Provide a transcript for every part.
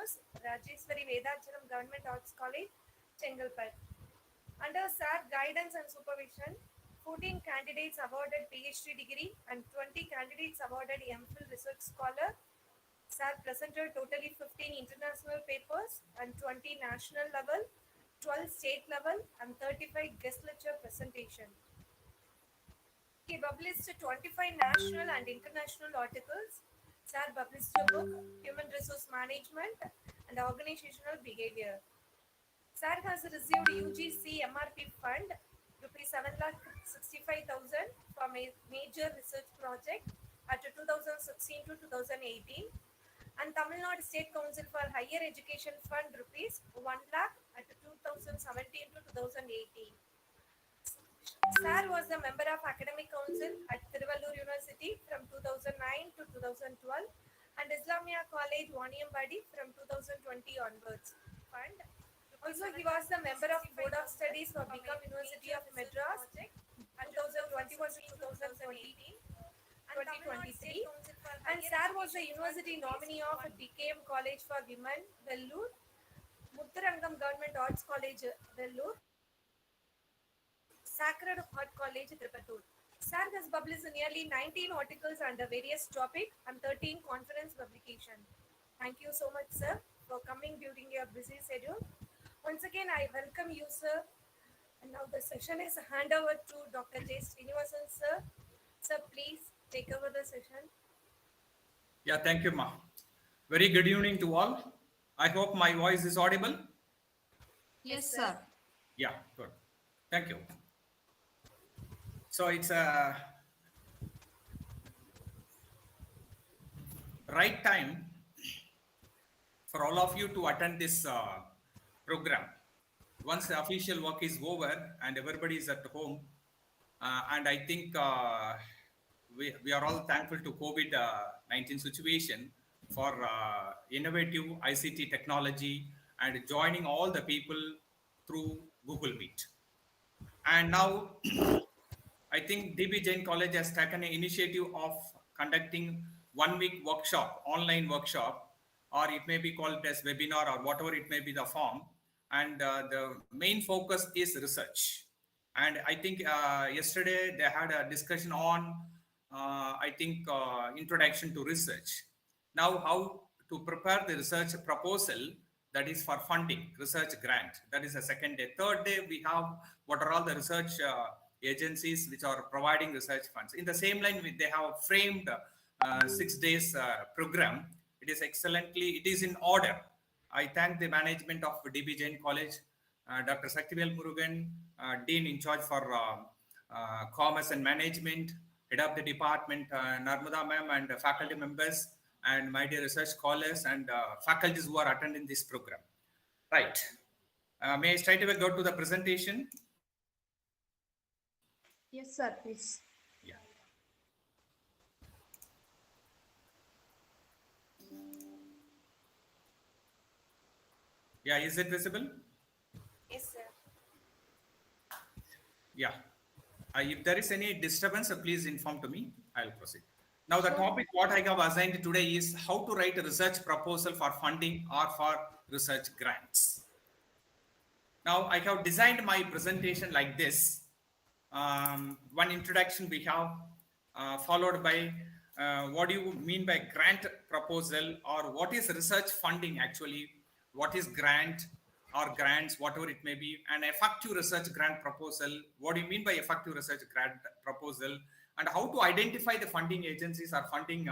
honors, Rajeshwari Vedachanam Government Arts College, Chengalpet. Under SAR guidance and supervision, 14 candidates awarded PhD degree and 20 candidates awarded MPhil Research Scholar. SAR presented totally 15 international papers and 20 national level, 12 state level and 35 guest lecture presentation. He published 25 national and international articles. SAR published a book, Human Resource Management and Organizational Behavior. SAR has received UGC MRP fund, rupees 7,65,000 for a major research project at 2016 to 2018, and Tamil Nadu State Council for Higher Education Fund rupees 1 lakh at 2017 to 2018. SAR was a member of Academic Council at Tiruvallur University from 2009 to 2012 and Islamia College, Waniyambadi from 2020 onwards. Fund. Also, he was the member of Board of Studies for Become University of Madras 2021 to 2018 and 2023. And SAR was the university nominee of DKM College for Women, Vellore, Mutharangam Government Arts College, Vellore, Sacred Heart College, Tirupattur. SAR has published nearly 19 articles under various topics and 13 conference publications. Thank you so much, sir, for coming during your busy schedule. Once again, I welcome you, sir. And now the session is hand over to Dr. J. Srinivasan, sir. Sir, please take over the session. Yeah, thank you, Ma. Very good evening to all. I hope my voice is audible. Yes, sir. Yeah, good. Thank you. So it's a right time for all of you to attend this program. Once the official work is over and everybody is at home, and I think we are all thankful to COVID-19 situation for innovative ICT technology and joining all the people through Google Meet. And now I think DBJC College has taken an initiative of conducting 1 week workshop, online workshop, or it may be called as webinar or whatever it may be the form. And the main focus is research. And I think yesterday they had a discussion on, introduction to research. Now, how to prepare the research proposal that is for funding, research grant. That is the second day. Third day, we have what are all the research agencies which are providing research funds. In the same line, they have framed 6 days program. It is it is in order. I thank the management of DBJC College, Dr. Saktivel Murugan, Dean in charge for Commerce and Management, Head of the Department, Narmada Ma'am, and faculty members, and my dear research scholars and faculties who are attending this program. Right. May I straight away go to the presentation? Yes, sir, please. Yeah. Yeah, is it visible? Yes, sir. Yeah. If there is any disturbance, please inform to me. I'll proceed. Now, the topic what I have assigned today is how to write a research proposal for funding or for research grants. Now, I have designed my presentation like this. One introduction we have, followed by what do you mean by grant proposal, or what is research funding actually, what is grant or grants, whatever it may be, an effective research grant proposal. What do you mean by effective research grant proposal, and how to identify the funding agencies or funding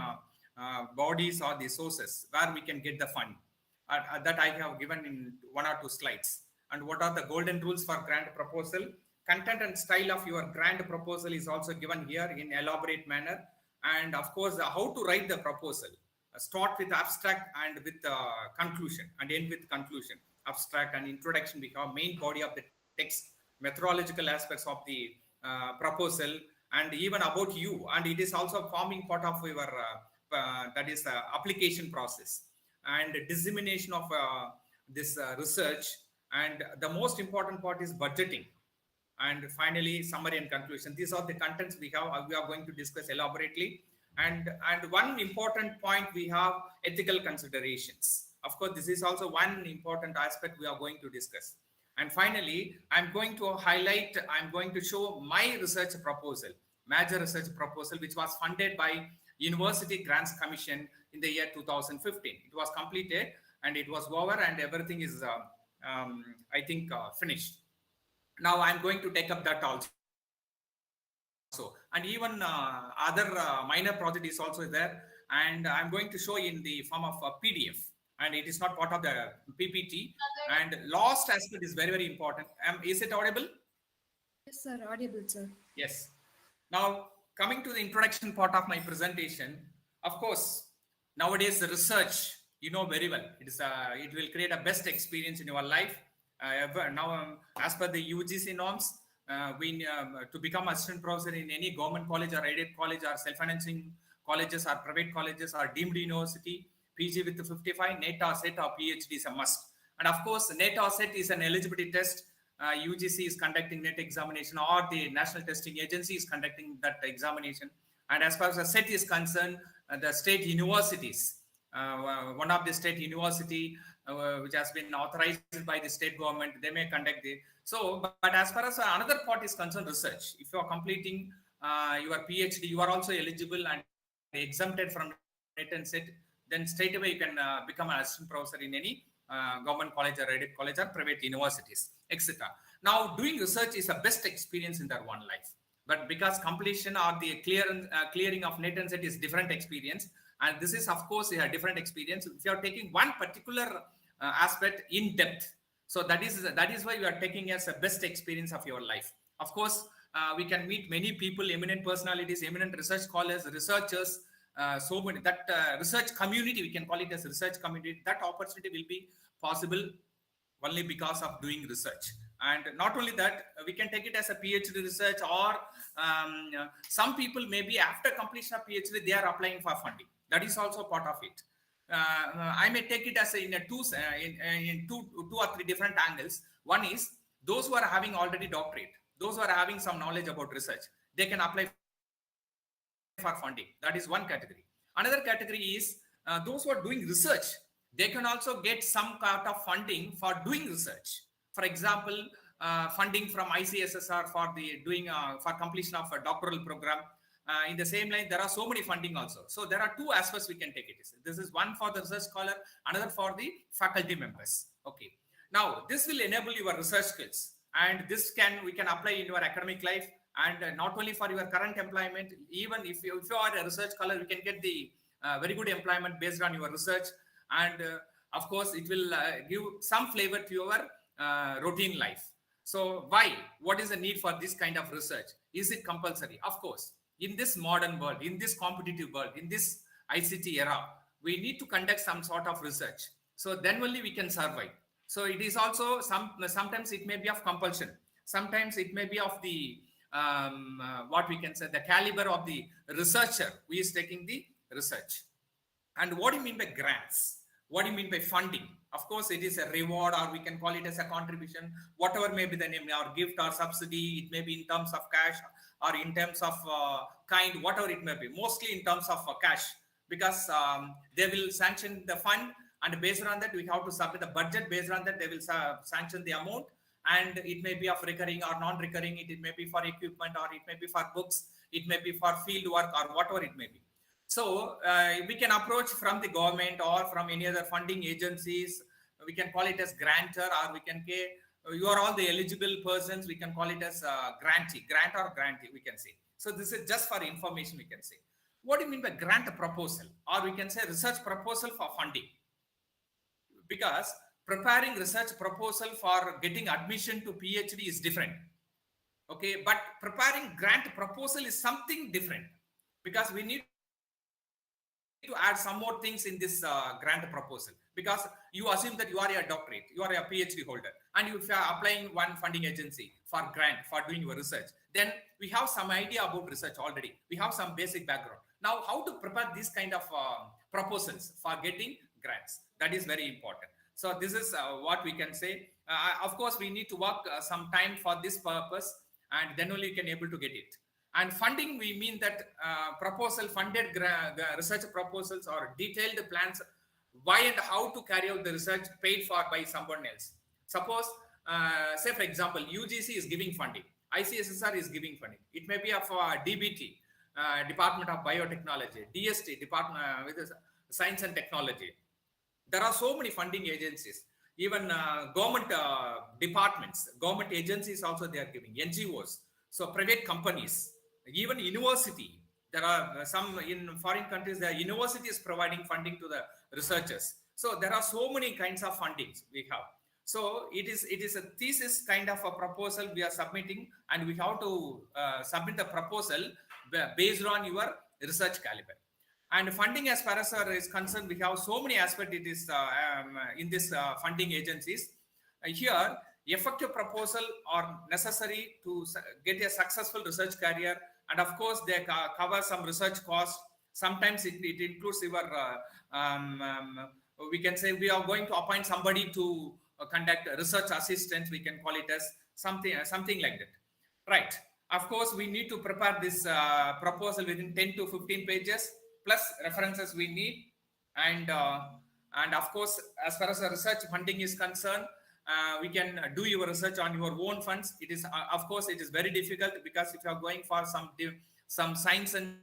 bodies or the sources where we can get the fund. That I have given in 1 or 2 slides. And what are the golden rules for grant proposal? Content and style of your grant proposal is also given here in elaborate manner. And of course, how to write the proposal. Start with abstract and with conclusion, and end with conclusion. Abstract and introduction, we have main body of the text, methodological aspects of the proposal, and even about you. And it is also forming part of your that is application process and dissemination of this research. And the most important part is budgeting. And finally, summary and conclusion. These are the contents we have. We are going to discuss elaborately. And one important point, we have ethical considerations. Of course, this is also one important aspect we are going to discuss. And finally, I'm going to show my research proposal, major research proposal, which was funded by University Grants Commission in the year 2015. It was completed and it was over and everything is, I think, finished. Now I'm going to take up that also. And even other minor project is also there. And I'm going to show in the form of a PDF. And it is not part of the PPT. And last aspect is very, very important. Is it audible? Yes, sir. Audible, sir. Yes. Now, coming to the introduction part of my presentation, of course, nowadays the research, you know very well, it will create a best experience in your life. Now, as per the UGC norms, to become assistant professor in any government college or aided college or self-financing colleges or private colleges or deemed university, PG with 55, NET or SET or PhD is a must. And of course, NET or SET is an eligibility test. UGC is conducting NET examination or the National Testing Agency is conducting that examination. And as far as the SET is concerned, the state universities, one of the state university which has been authorized by the state government, they may conduct it. So, but as far as another part is concerned, research, if you are completing your PhD, you are also eligible and exempted from NET and SET, then straight away you can become an assistant professor in any government college or aided college or private universities, etc. Now, doing research is a best experience in their one life. But because completion or the clearing of NET and SET is different experience, and this is, of course, a different experience. If you are taking one particular aspect in depth, so that is why you are taking as a best experience of your life. Of course, we can meet many people, eminent personalities, eminent research scholars, researchers, so many, that research community, we can call it as research community, that opportunity will be possible only because of doing research. And not only that, we can take it as a PhD research, or some people maybe after completion of PhD, they are applying for funding. That is also part of it. I may take it as in two or three different angles. One is those who are having already doctorate, those who are having some knowledge about research, they can apply for funding. That is one category. Another category is those who are doing research, they can also get some kind of funding for doing research. For example, funding from ICSSR for for completion of a doctoral program. In the same line, there are so many funding also. So there are two aspects we can take it. This is one for the research scholar, another for the faculty members. Okay. Now, this will enable your research skills, and we can apply in your academic life, and not only for your current employment. Even if you are a research scholar, you can get the very good employment based on your research, and of course, it will give some flavor to your routine life. So why? What is the need for this kind of research? Is it compulsory? Of course. In this modern world, in this competitive world, in this ICT era, we need to conduct some sort of research. So then only we can survive. So it is also sometimes it may be of compulsion. Sometimes it may be of the what we can say, the caliber of the researcher who is taking the research. And what do you mean by grants? What do you mean by funding? Of course, it is a reward, or we can call it as a contribution, whatever may be the name, or gift or subsidy. It may be in terms of cash or in terms of kind, whatever it may be, mostly in terms of cash, because they will sanction the fund, and based on that, we have to submit the budget. Based on that, they will sanction the amount, and it may be of recurring or non-recurring. It may be for equipment, or it may be for books, it may be for field work, or whatever it may be. So we can approach from the government or from any other funding agencies. We can call it as grantor, or we can say you are all the eligible persons. We can call it as grantee, grant or grantee, we can say. So this is just for information, we can say. What do you mean by grant proposal? Or we can say research proposal for funding. Because preparing research proposal for getting admission to PhD is different. Okay, but preparing grant proposal is something different, because we need to add some more things in this grant proposal, because you assume that you are a doctorate, you are a PhD holder, and if you are applying one funding agency for grant for doing your research, then we have some idea about research already. We have some basic background. Now, how to prepare these kind of proposals for getting grants? That is very important. So this is what we can say. Of course, we need to work some time for this purpose, and then only you can able to get it. And funding, we mean that proposal funded research proposals or detailed plans why and how to carry out the research paid for by someone else. Suppose, say for example, UGC is giving funding, ICSSR is giving funding. It may be of DBT, Department of Biotechnology, DST, Department with Science and Technology. There are so many funding agencies, even government departments, government agencies also they are giving, NGOs, so private companies, even university. There are some in foreign countries, the university is providing funding to the researchers. So there are so many kinds of fundings we have. So it is a thesis kind of a proposal we are submitting, and we have to submit the proposal based on your research caliber. And funding, as far as is concerned, we have so many aspects. It is in this funding agencies. Here, effective proposal are necessary to get a successful research career, and of course, they cover some research costs. Sometimes it includes your. We can say we are going to appoint somebody to conduct research assistance. We can call it as something like that, right? Of course, we need to prepare this proposal within 10 to 15 pages. Plus references we need, and of course, as far as the research funding is concerned, we can do your research on your own funds. It is of course it is very difficult, because if you are going for some science and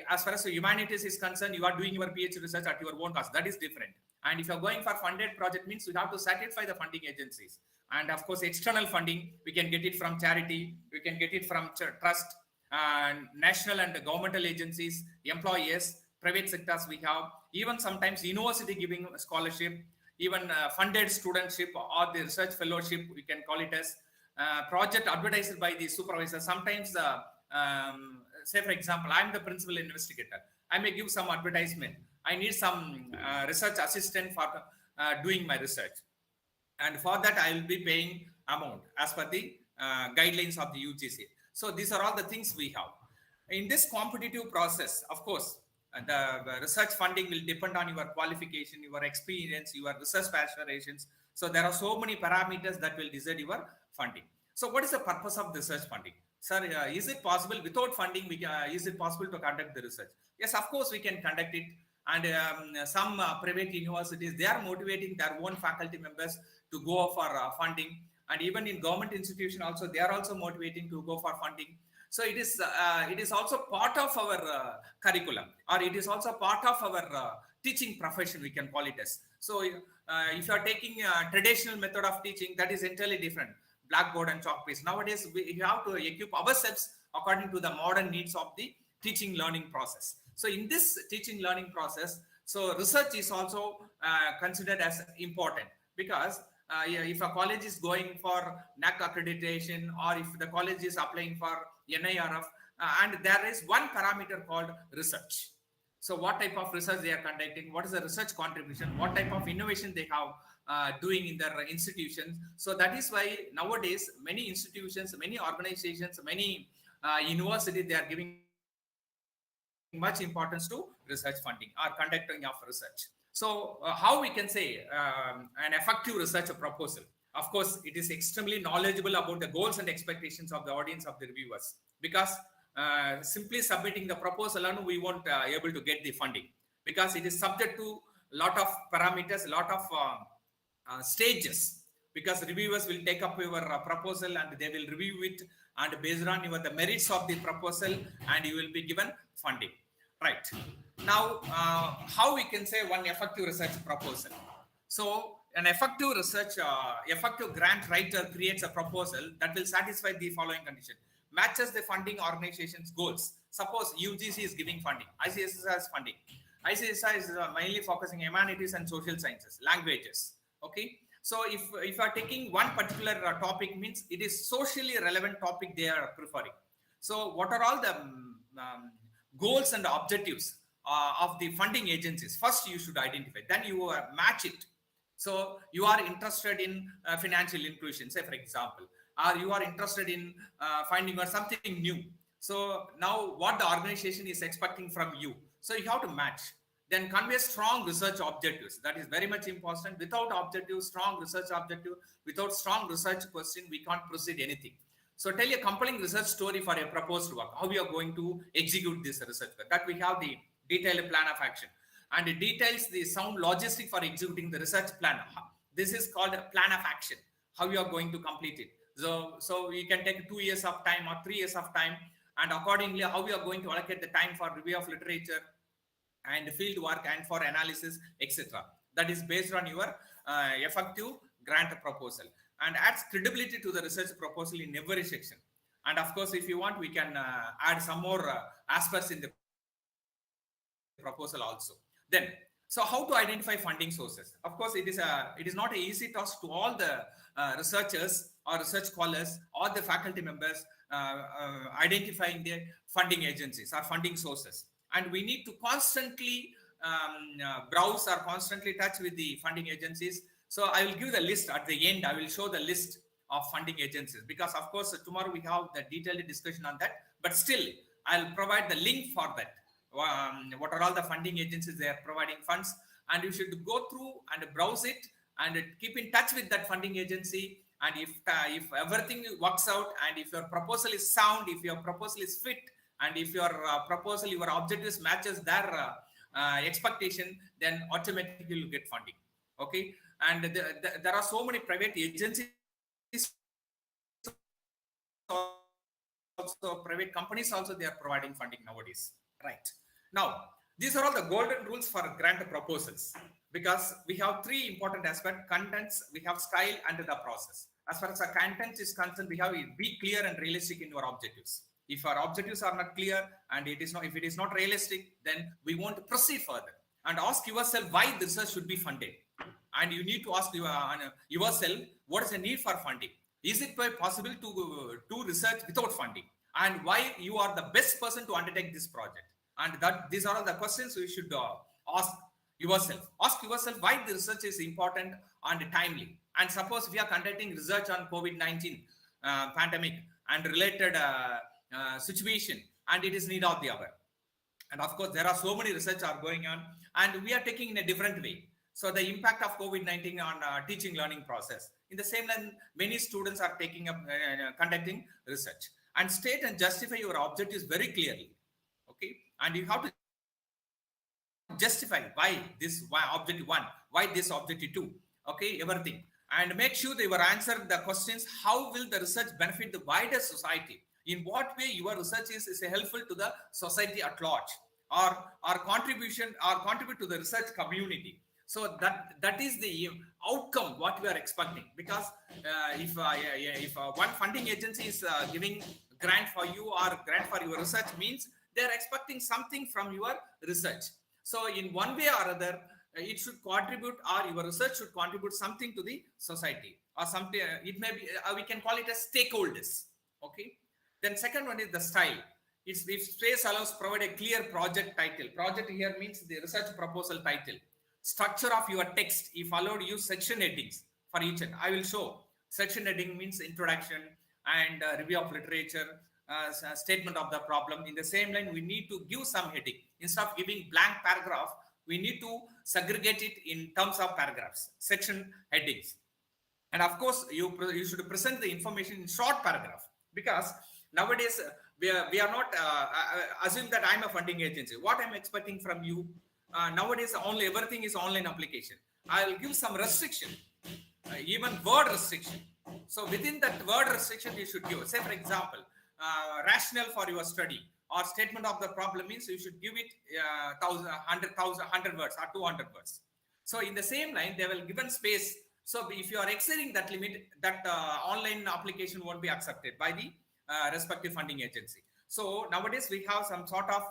as far as humanities is concerned, you are doing your PhD research at your own cost. That is different. And if you are going for funded project, means you have to satisfy the funding agencies. And of course, external funding, we can get it from charity, we can get it from trust, national and governmental agencies, employers, private sectors we have, even sometimes university giving scholarship, even funded studentship or the research fellowship, we can call it as project advertised by the supervisor. Sometimes, say for example, I'm the principal investigator. I may give some advertisement. I need some research assistant for doing my research. And for that, I will be paying amount as per the guidelines of the UGC. So these are all the things we have. In this competitive process, of course, the research funding will depend on your qualification, your experience, your research aspirations. So there are so many parameters that will decide your funding. So what is the purpose of research funding? Sir, is it possible without funding, is it possible to conduct the research? Yes, of course, we can conduct it. And some private universities, they are motivating their own faculty members to go for funding. And even in government institution also, they are also motivating to go for funding. So it is also part of our curriculum, or it is also part of our teaching profession, we can call it as. So if you are taking a traditional method of teaching, that is entirely different, blackboard and chalk piece. Nowadays, we have to equip ourselves according to the modern needs of the teaching learning process. So in this teaching learning process, so research is also considered as important, because if a college is going for NAC accreditation, or if the college is applying for NIRF, and there is one parameter called research. So what type of research they are conducting, what is the research contribution, what type of innovation they have doing in their institutions. So that is why nowadays many institutions, many organizations, many universities, they are giving much importance to research funding or conducting of research. So how we can say an effective research proposal? Of course, it is extremely knowledgeable about the goals and expectations of the audience, of the reviewers, because simply submitting the proposal alone, we won't able to get the funding, because it is subject to a lot of parameters, a lot of stages, because reviewers will take up your proposal and they will review it, and based on the merits of the proposal, and you will be given funding. Right. Now, how we can say one effective research proposal? So an effective research, effective grant writer creates a proposal that will satisfy the following condition: matches the funding organization's goals. Suppose UGC is giving funding, ICSSR is funding. ICSSR is mainly focusing humanities and social sciences, languages. Okay. So if you are taking one particular topic, means it is socially relevant topic they are preferring. So what are all the goals and objectives of the funding agencies? First, you should identify. Then you match it. So you are interested in financial inclusion, say for example, or you are interested in finding or something new. So now what the organization is expecting from you. So you have to match. Then convey strong research objectives. That is very much important. Without objective, strong research objective, without strong research question, we can't proceed anything. So tell a compelling research story for a proposed work, how we are going to execute this research work. That we have the detailed plan of action. and it details the sound logistic for executing the research plan. This is called a plan of action, how you are going to complete it. So you can take 2 years of time or 3 years of time, and accordingly how you are going to allocate the time for review of literature and field work and for analysis, etc. That is based on your effective grant proposal, and adds credibility to the research proposal in every section. And of course, if you want, we can add some more aspects in the proposal also. Then, so how to identify funding sources? Of course, it is not an easy task to all the researchers or research scholars or the faculty members identifying their funding agencies or funding sources. And we need to constantly browse or constantly touch with the funding agencies. So I will give the list at the end. I will show the list of funding agencies, because of course tomorrow we have the detailed discussion on that, but still I'll provide the link for that. What are all the funding agencies they are providing funds, and you should go through and browse it and keep in touch with that funding agency. And if everything works out, and if your proposal is sound, if your proposal is fit, and if your proposal, your objectives matches their expectation, then automatically you'll get funding. Okay, and there are so many private agencies, also private companies also, they are providing funding nowadays. Right now, these are all the golden rules for grant proposals, because we have three important aspects: contents, we have style, and the process. As far as our content is concerned, we have to be clear and realistic in your objectives. If our objectives are not clear and if it is not realistic, then we won't proceed further. And ask yourself why the research should be funded. And you need to ask yourself, what is the need for funding? Is it possible to do research without funding? And why you are the best person to undertake this project? And these are all the questions you should ask yourself. Ask yourself why the research is important and timely. And suppose we are conducting research on COVID-19 pandemic and related situation, and it is need of the hour. And of course, there are so many research are going on, and we are taking in a different way. So the impact of COVID-19 on teaching learning process. In the same line, many students are taking up conducting research. And state and justify your objectives very clearly. Okay, and you have to justify why objective 1, why this objective 2. Okay, everything. And make sure they were answered the questions: how will the research benefit the wider society? In what way your research is helpful to the society at large, or contribute to the research community? So that is the outcome what we are expecting. Because if one funding agency is giving grant for you or grant for your research, means they are expecting something from your research. So in one way or other, it should contribute, or your research should contribute something to the society, or something. It may be we can call it as stakeholders. Okay. Then second one is the style. If space allows, provide a clear project title. Project here means the research proposal title. Structure of your text. If allowed, use section headings for each. I will show. Section heading means introduction and review of literature, statement of the problem. In the same line, we need to give some heading. Instead of giving blank paragraph, we need to segregate it in terms of paragraphs, section headings. And of course, you should present the information in short paragraph, because nowadays we are not assume that I'm a funding agency. What I'm expecting from you nowadays, everything is online application. I'll give some restriction, even word restriction. So within that word restriction, you should give. Say for example, rationale for your study or statement of the problem means you should give it 100 words or 200 words. So in the same line, they will given space. So if you are exceeding that limit, that online application won't be accepted by the respective funding agency. So nowadays we have some sort of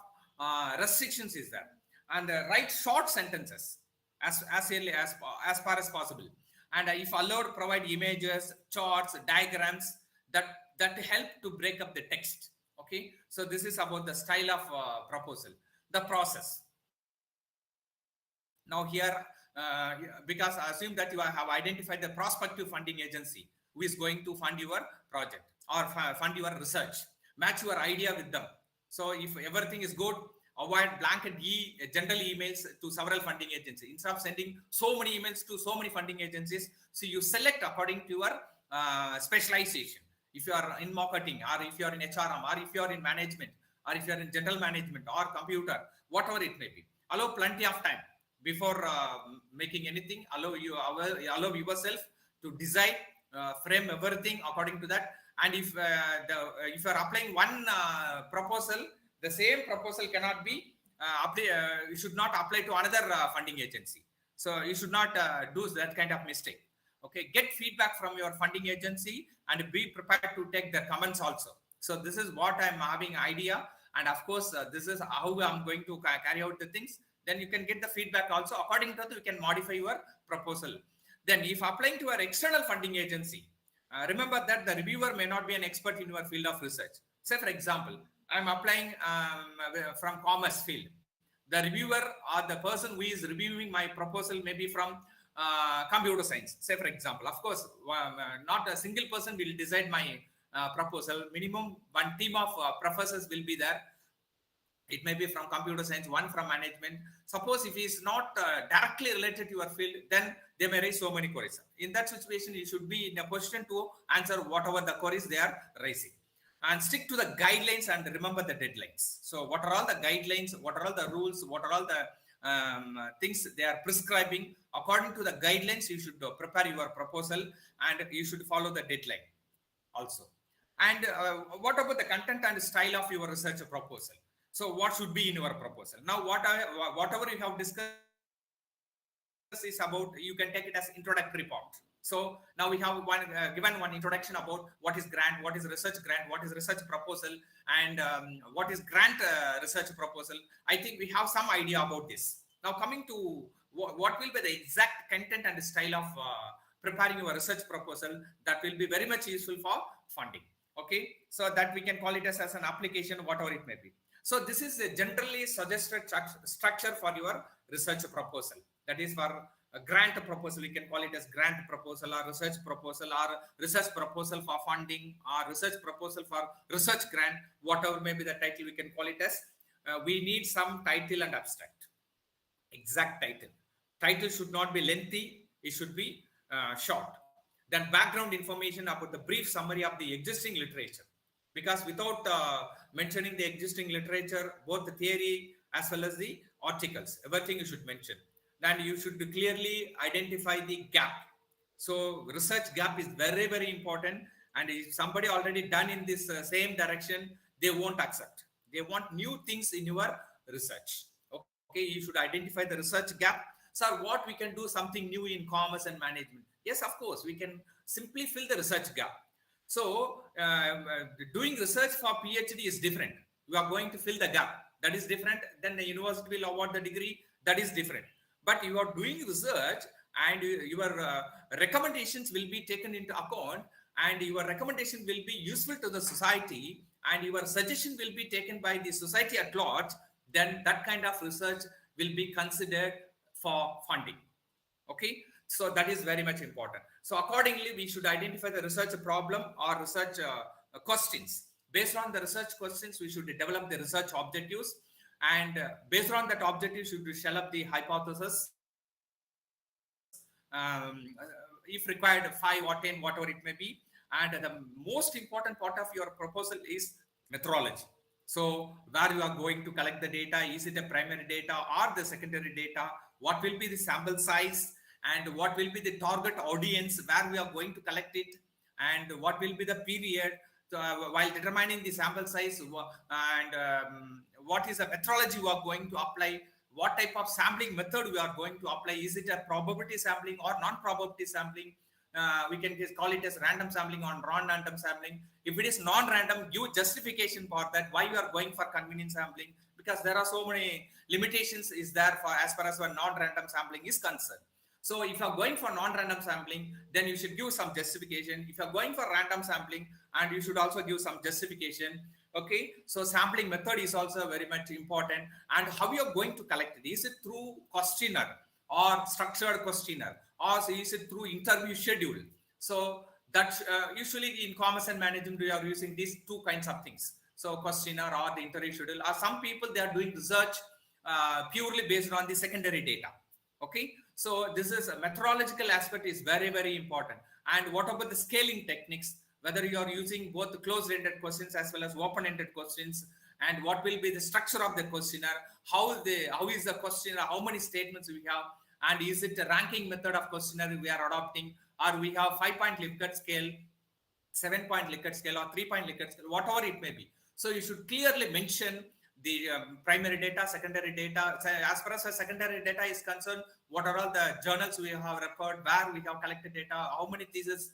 restrictions is there, and write short sentences as early as far as possible. And if allowed, provide images, charts, diagrams that help to break up the text. Okay, so this is about the style of proposal. The process. Now here, because I assume that you have identified the prospective funding agency who is going to fund your project or fund your research. Match your idea with them. So if everything is good, avoid blanket general emails to several funding agencies. Instead of sending so many emails to so many funding agencies, so you select according to your specialization. If you are in marketing, or if you are in HRM, or if you are in management, or if you are in general management or computer, whatever it may be. Allow plenty of time. before making anything. Allow yourself to decide, frame everything according to that. And if if you are applying one proposal, the same proposal cannot be you should not apply to another funding agency. So you should not do that kind of mistake. Okay, get feedback from your funding agency and be prepared to take their comments also. So this is what I'm having idea, and of course this is how I'm going to carry out the things. Then you can get the feedback also. According to that, you can modify your proposal. Then if applying to an external funding agency, remember that the reviewer may not be an expert in your field of research. Say for example, I'm applying from commerce field. The reviewer or the person who is reviewing my proposal may be from computer science, say for example. Of course, not a single person will decide my proposal. Minimum one team of professors will be there. It may be from computer science, one from management. Suppose if he is not directly related to your field, then they may raise so many queries. In that situation, you should be in a position to answer whatever the queries they are raising. And stick to the guidelines and remember the deadlines. So what are all the guidelines, what are all the rules, what are all the things they are prescribing? According to the guidelines, you should prepare your proposal and you should follow the deadline also. And what about the content and style of your research proposal? So what should be in your proposal? Now, whatever you have discussed is about, you can take it as introductory part. So now we have given one introduction about what is grant, what is research grant, what is research proposal, and what is grant research proposal. I think we have some idea about this. Now coming to what will be the exact content and style of preparing your research proposal, that will be very much useful for funding. Okay, so that we can call it as an application, whatever it may be. So this is a generally suggested structure for your research proposal. That is for a grant proposal, we can call it as grant proposal or research proposal for funding or research proposal for research grant, whatever may be the title, we can call it as. We need some title and abstract. Exact title. Title should not be lengthy, it should be short. Then background information about the brief summary of the existing literature. Because without mentioning the existing literature, both the theory as well as the articles, everything you should mention. Then you should clearly identify the gap. So research gap is very, very important. And if somebody already done in this same direction, they won't accept. They want new things in your research. Okay, you should identify the research gap. Sir, what we can do something new in commerce and management? Yes, of course, we can simply fill the research gap. So doing research for PhD is different. You are going to fill the gap. That is different. Then the university will award the degree. That is different. But you are doing research and your recommendations will be taken into account, and your recommendation will be useful to the society, and your suggestion will be taken by the society at large. Then that kind of research will be considered for funding. Okay, so that is very much important. So accordingly, we should identify the research problem or research questions. Based on the research questions, we should develop the research objectives, and based on that objective, should we shell up the hypothesis. If required, 5 or 10, whatever it may be. And the most important part of your proposal is methodology. So where you are going to collect the data, is it a primary data or the secondary data? What will be the sample size, and what will be the target audience where we are going to collect it, and what will be the period while determining the sample size, and what is the methodology you are going to apply, what type of sampling method we are going to apply. Is it a probability sampling or non-probability sampling? We can just call it as random sampling or non-random sampling. If it is non-random, give justification for that, why you are going for convenience sampling, because there are so many limitations is there for as far as our non-random sampling is concerned. So if you are going for non-random sampling, then you should give some justification. If you are going for random sampling, and you should also give some justification. Okay, so sampling method is also very much important, and how you are going to collect it. Is it through questionnaire or structured questionnaire, or is it through interview schedule? So that usually in commerce and management, we are using these two kinds of things. So questionnaire or the interview schedule, or some people, they are doing research purely based on the secondary data. Okay, so this is a methodological aspect is very, very important. And what about the scaling techniques? Whether you are using both the closed-ended questions as well as open-ended questions, and what will be the structure of the questionnaire, how is the questionnaire, how many statements we have, and is it a ranking method of questionnaire we are adopting, or we have 5-point Likert scale, 7-point Likert scale, or 3-point Likert scale, whatever it may be. So you should clearly mention the primary data, secondary data. So as far as the secondary data is concerned, what are all the journals we have referred, where we have collected data, how many theses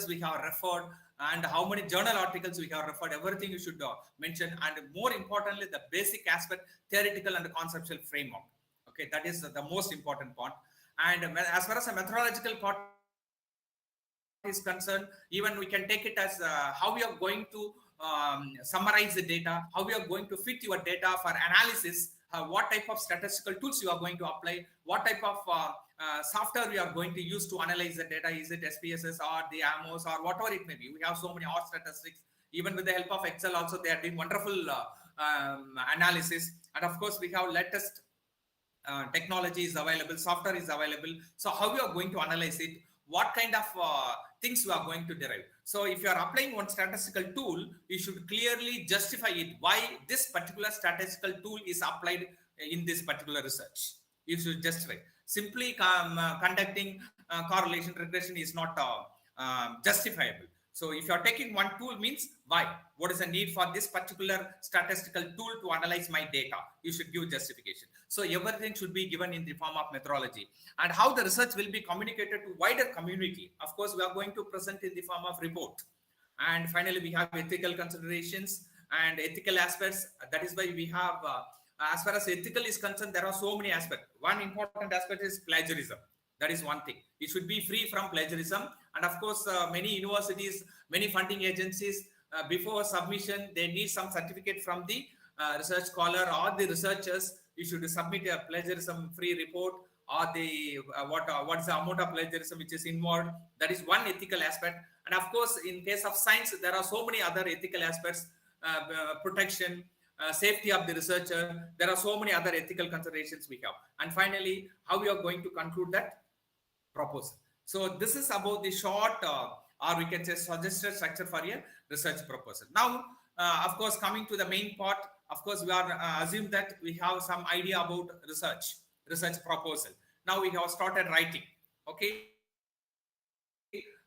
we have referred, and how many journal articles we have referred. Everything you should mention, and more importantly, the basic aspect, theoretical and conceptual framework. Okay, that is the most important part. And as far as the methodological part is concerned, even we can take it as how we are going to summarize the data, how we are going to fit your data for analysis, what type of statistical tools you are going to apply, what type of software we are going to use to analyze the data. Is it SPSS or the AMOS or whatever it may be? We have so many R statistics. Even with the help of Excel also, they are doing wonderful analysis. And of course, we have latest technology is available, software is available. So how we are going to analyze it, what kind of things we are going to derive. So if you are applying one statistical tool, you should clearly justify it, why this particular statistical tool is applied in this particular research. You should justify. Simply conducting correlation regression is not justifiable. So if you are taking one tool, means why? What is the need for this particular statistical tool to analyze my data? You should give justification. So everything should be given in the form of methodology. And how the research will be communicated to wider community. Of course, we are going to present in the form of report. And finally, we have ethical considerations and ethical aspects. That is why we have, as far as ethical is concerned, there are so many aspects. One important aspect is plagiarism. That is one thing. It should be free from plagiarism. And of course, many universities, many funding agencies, before submission, they need some certificate from the research scholar or the researchers. You should submit a plagiarism-free report, or the what is the amount of plagiarism which is involved. That is one ethical aspect. And of course, in case of science, there are so many other ethical aspects, protection, safety of the researcher. There are so many other ethical considerations we have. And finally, how we are going to conclude that proposal. So this is about the short, or we can say suggested structure for a research proposal. Now, of course, coming to the main part, of course, we are assume that we have some idea about research proposal. Now we have started writing. Okay,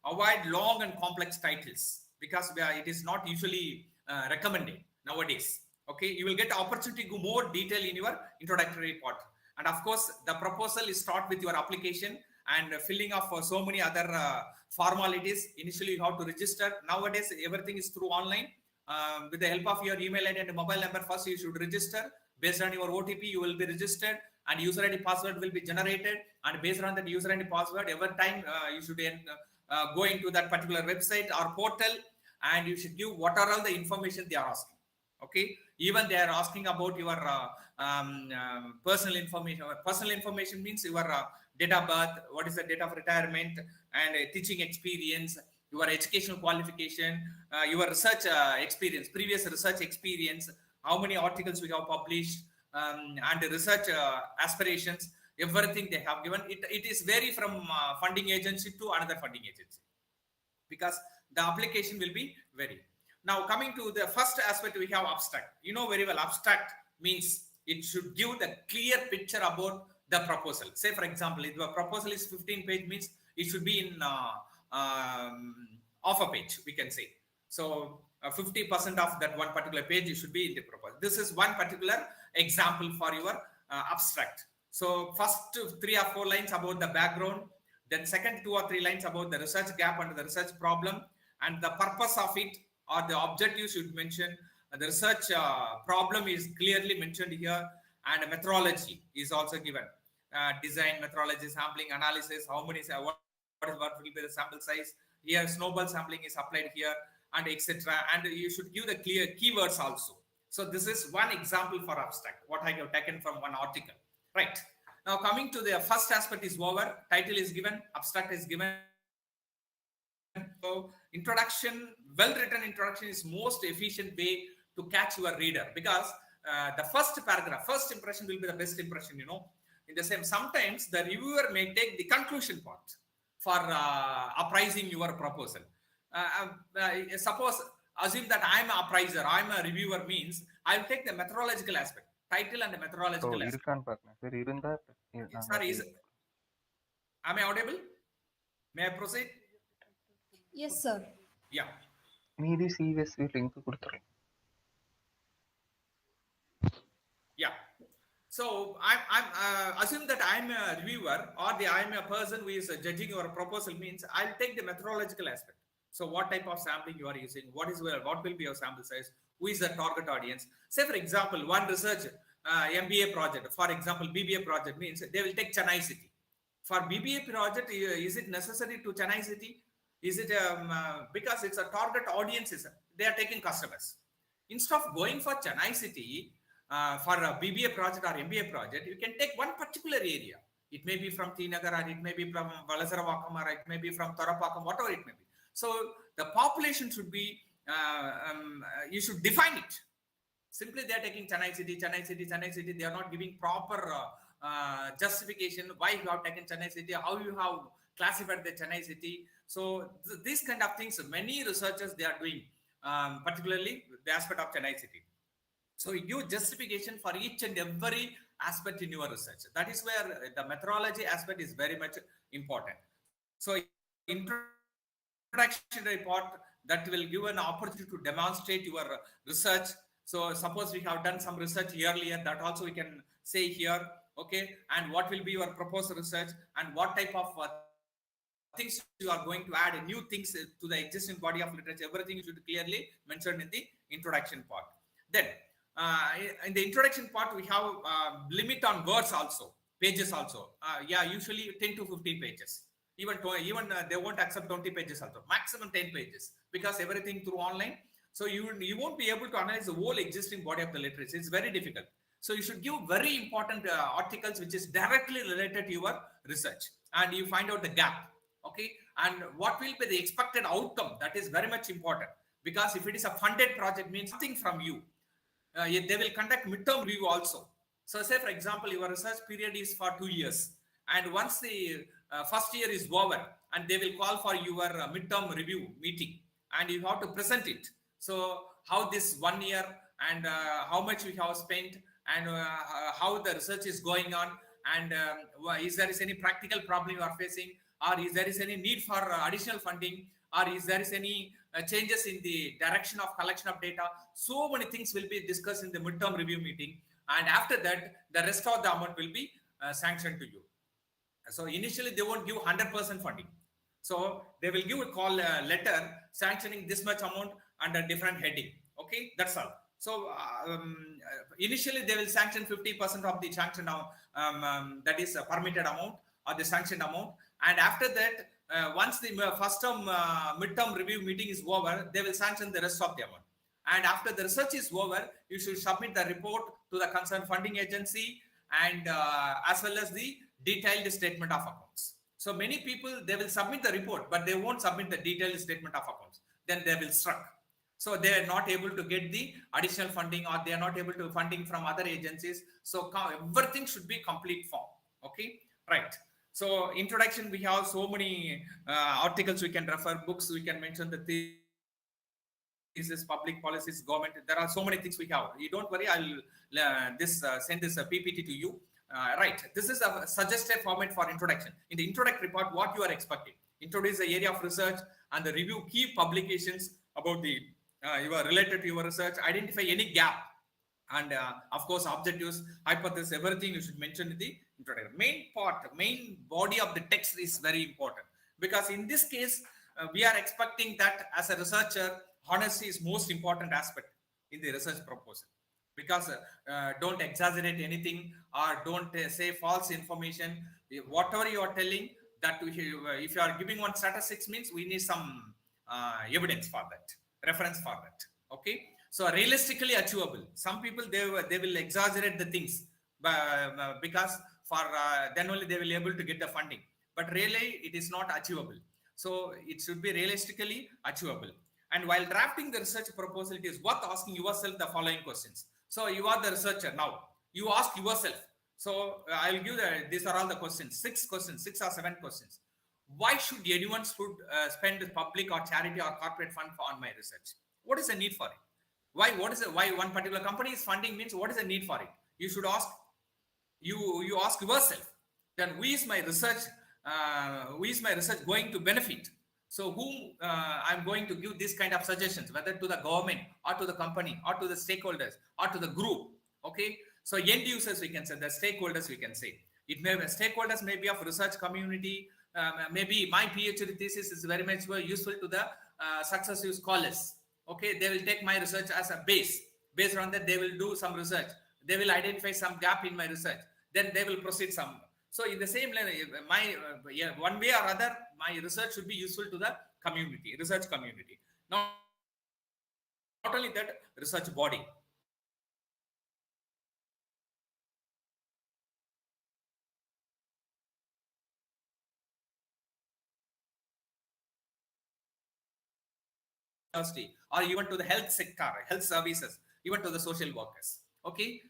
avoid long and complex titles, because it is not usually recommended nowadays. Okay, you will get opportunity to go more detail in your introductory part. And of course, the proposal is start with your application and filling of so many other formalities. Initially, you have to register. Nowadays, everything is through online. With the help of your email ID and mobile number, first you should register. Based on your OTP, you will be registered, and user ID password will be generated. And based on that user ID password, every time you should go into that particular website or portal, and you should give what are all the information they are asking. Okay, even they are asking about your personal information. Personal information means your date of birth, what is the date of retirement, and teaching experience, your educational qualification, your research experience, previous research experience, how many articles we have published, and research aspirations. Everything they have given. It is vary from funding agency to another funding agency, because the application will be vary. Now, coming to the first aspect, we have abstract. You know very well, abstract means it should give the clear picture about the proposal. Say, for example, if the proposal is 15 page, means it should be in half a page, we can say. So 50% of that one particular page, it should be in the proposal. This is one particular example for your abstract. So first 3 or 4 lines about the background, then second 2 or 3 lines about the research gap and the research problem, and the purpose of it, or the objective should mention. The research problem is clearly mentioned here, and methodology is also given. Design, methodology, sampling, analysis, how many, what will be the sample size. Here, snowball sampling is applied here, and etc. And you should give the clear keywords also. So this is one example for abstract, what I have taken from one article. Right. Now coming to the first aspect is over. Title is given, abstract is given. So introduction, well-written introduction is most efficient way to catch your reader, because the first paragraph, first impression will be the best impression, you know. In the same, sometimes the reviewer may take the conclusion part for appraising your proposal. Suppose, assume that I'm an appraiser, I'm a reviewer, means I'll take the methodological aspect, title and the so methodological aspect. இருக்கான்னு பார்க்கலாம் sir. இருந்தால் Sir, நாங்கள் am I audible? May I proceed? Yes, sir. Yeah. மீதி CSV link கொடுத்துருவோம். Yeah. So I'm assume that I'm a reviewer or I'm a person who is judging your proposal, means I'll take the methodological aspect. So what type of sampling you are using? What will be your sample size? Who is the target audience? Say for example, one research MBA project, for example, BBA project means they will take Chennai City. For BBA project, is it necessary to Chennai City? Is it because it's a target audience? They are taking customers. Instead of going for Chennai City, for a BBA project or MBA project, you can take one particular area. It may be from Tinagar, or it may be from Valasaravakam, or it may be from Thorapakam, whatever it may be. So the population should be, you should define it. Simply they are taking Chennai City, Chennai City, Chennai City. They are not giving proper justification why you have taken Chennai City, how you have classified the Chennai City. So these kind of things, many researchers they are doing, particularly the aspect of Chennai City. So you give justification for each and every aspect in your research. That is where the methodology aspect is very much important. So introduction report that will give an opportunity to demonstrate your research. So suppose we have done some research earlier, that also we can say here, okay, and what will be your proposed research and what type of things you are going to add, new things to the existing body of literature. Everything should clearly mentioned in the introduction part. Then in the introduction part, we have limit on words also, pages also. Usually 10 to 15 pages. Even they won't accept 20 pages also. Maximum 10 pages because everything through online. So you won't be able to analyze the whole existing body of the literature. It's very difficult. So you should give very important articles which is directly related to your research, and you find out the gap. Okay, and what will be the expected outcome? That is very much important, because if it is a funded project, means something from you. They will conduct midterm review also. So say for example, your research period is for 2 years, and once the first year is over, and they will call for your midterm review meeting, and you have to present it. So how this 1 year and how much we have spent, and how the research is going on, and is there is any practical problem you are facing, or is there is any need for additional funding, or is there is any changes in the direction of collection of data. So many things will be discussed in the midterm review meeting, and after that the rest of the amount will be sanctioned to you. So initially they won't give 100% funding, so they will give a call letter sanctioning this much amount under different heading. Okay, that's all. So initially they will sanction 50% of the sanctioned that is permitted amount or the sanctioned amount, and after that once the first term midterm review meeting is over, they will sanction the rest of the amount. And after the research is over, you should submit the report to the concerned funding agency, and as well as the detailed statement of accounts. So many people, they will submit the report, but they won't submit the detailed statement of accounts. Then they will struck. So they are not able to get the additional funding, or they are not able to funding from other agencies. So everything should be complete form. Okay, right. So introduction, we have so many articles we can refer, books we can mention, the thesis, public policies, government. There are so many things we have. You don't worry, I'll send this PPT to you. Right, this is a suggested format for introduction. In the introductory part, what you are expecting: introduce the area of research and the review key publications about the you are related to your research, identify any gap, and of course objectives, hypothesis, everything you should mention in the introduction. Main body of the text is very important, because in this case we are expecting that as a researcher, honesty is most important aspect in the research proposal, because don't exaggerate anything, or don't say false information. Whatever you are telling, that if you are giving one statistics, means we need some evidence for that, reference for that. Okay, so realistically achievable. Some people they will exaggerate the things, because for then only they will able to get the funding, but really it is not achievable. So it should be realistically achievable. And while drafting the research proposal, it is worth asking yourself the following questions. So you are the researcher now, you ask yourself. So I'll give these are all the questions, 6 or 7 questions. Why should anyone spend public or charity or corporate fund on my research? What is the need for it? Why? What is it? Why one particular company is funding means what is the need for it? You should ask. You ask yourself. Then who is my research going to benefit? So whom I'm going to give this kind of suggestions, whether to the government or to the company or to the stakeholders or to the group. Okay. So end users we can say, the stakeholders we can say. It may be stakeholders may be of research community. Maybe my PhD thesis is very much useful to the successive scholars. Okay, they will take my research as a base. Based on that, they will do some research. They will identify some gap in my research. Then they will proceed some. So in the same line, one way or other, my research should be useful to the community, research community. Not only that, research body. Or even to the health sector, health services, even to the social workers. Okay,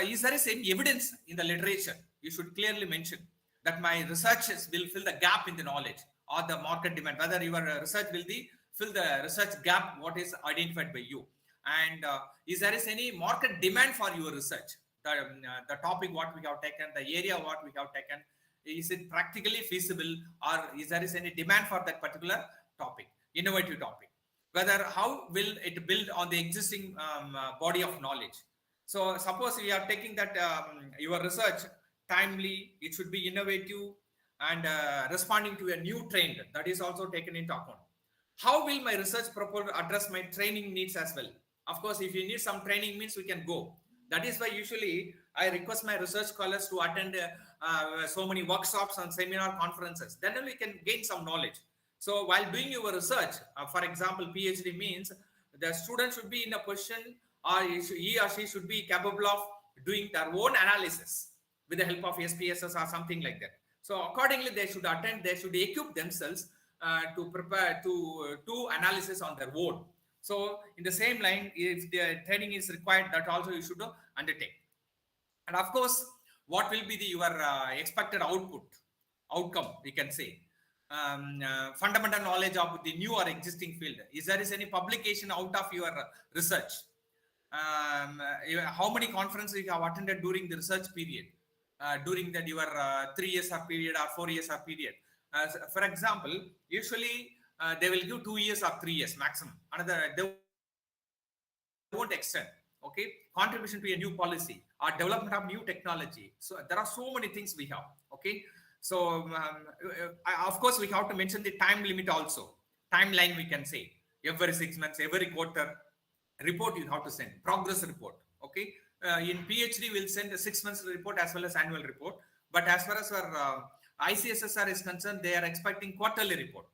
is there any evidence in the literature? You should clearly mention that my researches will fill the gap in the knowledge or the market demand. Whether your research will fill the research gap what is identified by you, and is there any market demand for your research? The topic what we have taken, the area what we have taken, is it practically feasible, or is there any demand for that particular topic, innovative topic? Whether how will it build on the existing body of knowledge? So suppose we are taking that your research timely, it should be innovative and responding to a new trend, that is also taken into account. How will my research proposal address my training needs as well? Of course, if you need some training means we can go. That is why usually I request my research scholars to attend so many workshops and seminar conferences. Then we can gain some knowledge. So while doing your research, for example, PhD means the student should be in a position, or he or she should be capable of doing their own analysis with the help of SPSS or something like that. So accordingly, they should attend, they should equip themselves to prepare to do analysis on their own. So in the same line, if the training is required, that also you should undertake. And of course, what will be your expected outcome, we can say. Fundamental knowledge of the new or existing field. Is there any publication out of your research? How many conferences you have attended during the research period? During that your 3 years or period or 4 years or period. For example, usually they will give 2 years or 3 years maximum. Another, they won't extend. Okay, contribution to a new policy or development of new technology. So there are so many things we have. Okay. So, of course, we have to mention the time limit also. Timeline, we can say. Every 6 months, every quarter, report you have to send. Progress report. Okay. In PhD, we'll send a 6 months report as well as annual report. But as far as our ICSSR is concerned, they are expecting quarterly report.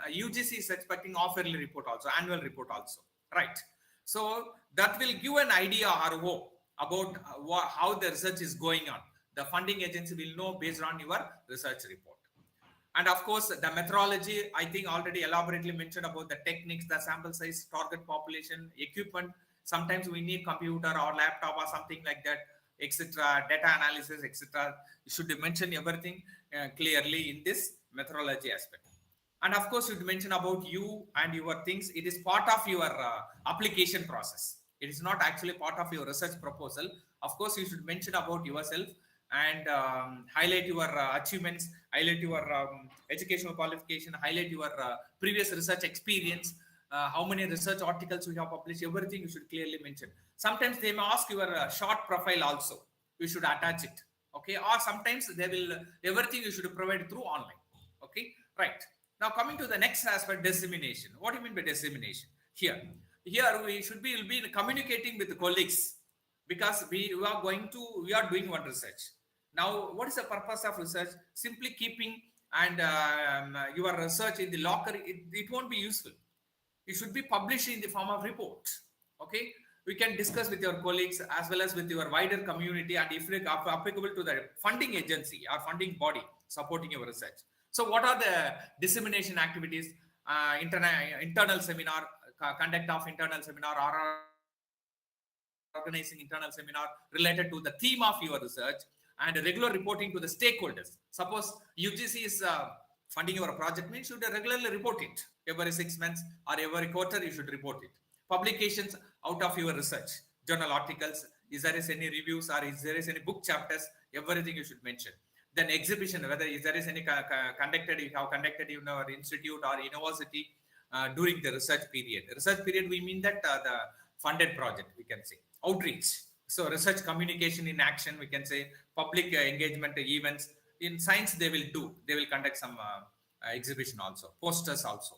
UGC is expecting half-yearly report also, annual report also. Right. So, that will give an idea or hope about how the research is going on. The funding agency will know based on your research report. And of course, the methodology, I think already elaborately mentioned about the techniques, the sample size, target population, equipment. Sometimes we need computer or laptop or something like that, etc. Data analysis, etc. You should mention everything clearly in this methodology aspect. And of course, you should mention about you and your things. It is part of your application process. It is not actually part of your research proposal. Of course, you should mention about yourself and highlight your achievements, highlight your educational qualification, highlight your previous research experience, how many research articles you have published, everything you should clearly mention. Sometimes they may ask your short profile also. You should attach it. Okay. Or sometimes they will, everything you should provide through online. Okay. Right. Now coming to the next aspect, dissemination. What do you mean by dissemination? Here we should be communicating with the colleagues, because we are doing one research. Now, what is the purpose of research? Simply keeping and your research in the locker, it won't be useful. It should be published in the form of reports. Okay, we can discuss with your colleagues as well as with your wider community, and if applicable to the funding agency or funding body supporting your research. So, what are the dissemination activities? Internal seminar, conduct of internal seminar, or organizing internal seminar related to the theme of your research, and regular reporting to the stakeholders. Suppose UGC is funding your project, means you should regularly report it. Every 6 months or every quarter, you should report it. Publications out of your research, journal articles, is there is any reviews or is there is any book chapters, everything you should mention. Then exhibition, whether is there is any conducted, you have conducted in our institute or university during the research period. Research period, we mean that the funded project, we can say. Outreach. So research communication in action, we can say. Public engagement events. In science, they will conduct some exhibition also, posters also.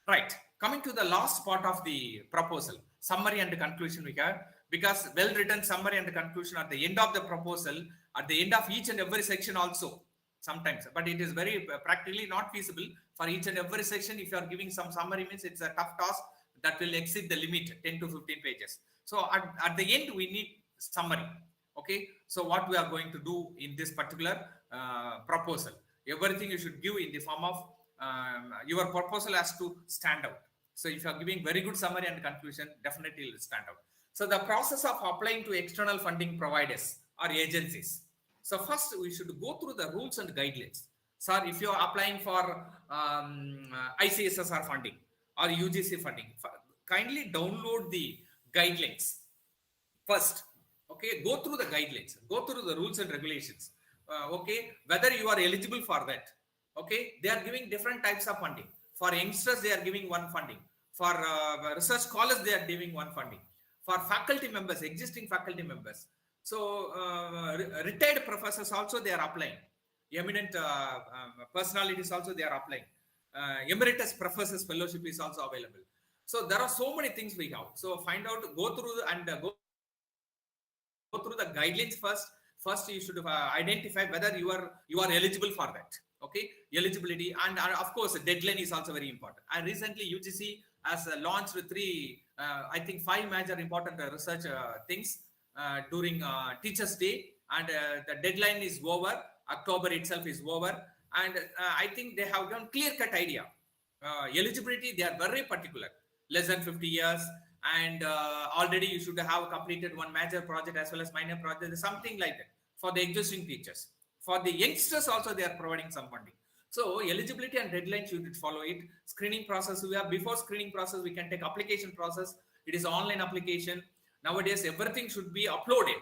Right. Coming to the last part of the proposal, summary and conclusion we have, because well-written summary and conclusion at the end of the proposal, at the end of each and every section also, sometimes, but it is very practically not feasible for each and every section. If you are giving some summary, means it's a tough task that will exceed the limit, 10 to 15 pages. So at the end, we need summary. Okay. So what we are going to do in this particular proposal, everything you should give in the form of your proposal has to stand out. So if you are giving very good summary and conclusion, definitely it will stand out. So the process of applying to external funding providers or agencies. So first we should go through the rules and guidelines. Sir, if you are applying for ICSSR funding or UGC funding, kindly download the guidelines first. Okay, go through the guidelines, go through the rules and regulations. Okay, whether you are eligible for that. Okay, they are giving different types of funding. For youngsters, they are giving one funding. For research scholars, they are giving one funding. For faculty members, existing faculty members. So retired professors also they are applying. Eminent personalities also they are applying. Emeritus professors fellowship is also available. So there are so many things we have. So find out, go through go through the guidelines first. First, you should identify whether you are eligible for that. Okay, eligibility, and of course, the deadline is also very important. And recently, UGC has launched 5 major important research things during Teachers' Day, and the deadline is over. October itself is over, and I think they have done clear-cut idea. Eligibility, they are very particular. Less than 50 years, and already you should have completed one major project as well as minor project, something like that for the existing teachers. For the youngsters also, they are providing some funding. So eligibility and deadlines, you should follow it. Screening process, we have before screening process, we can take application process. It is online application. Nowadays, everything should be uploaded.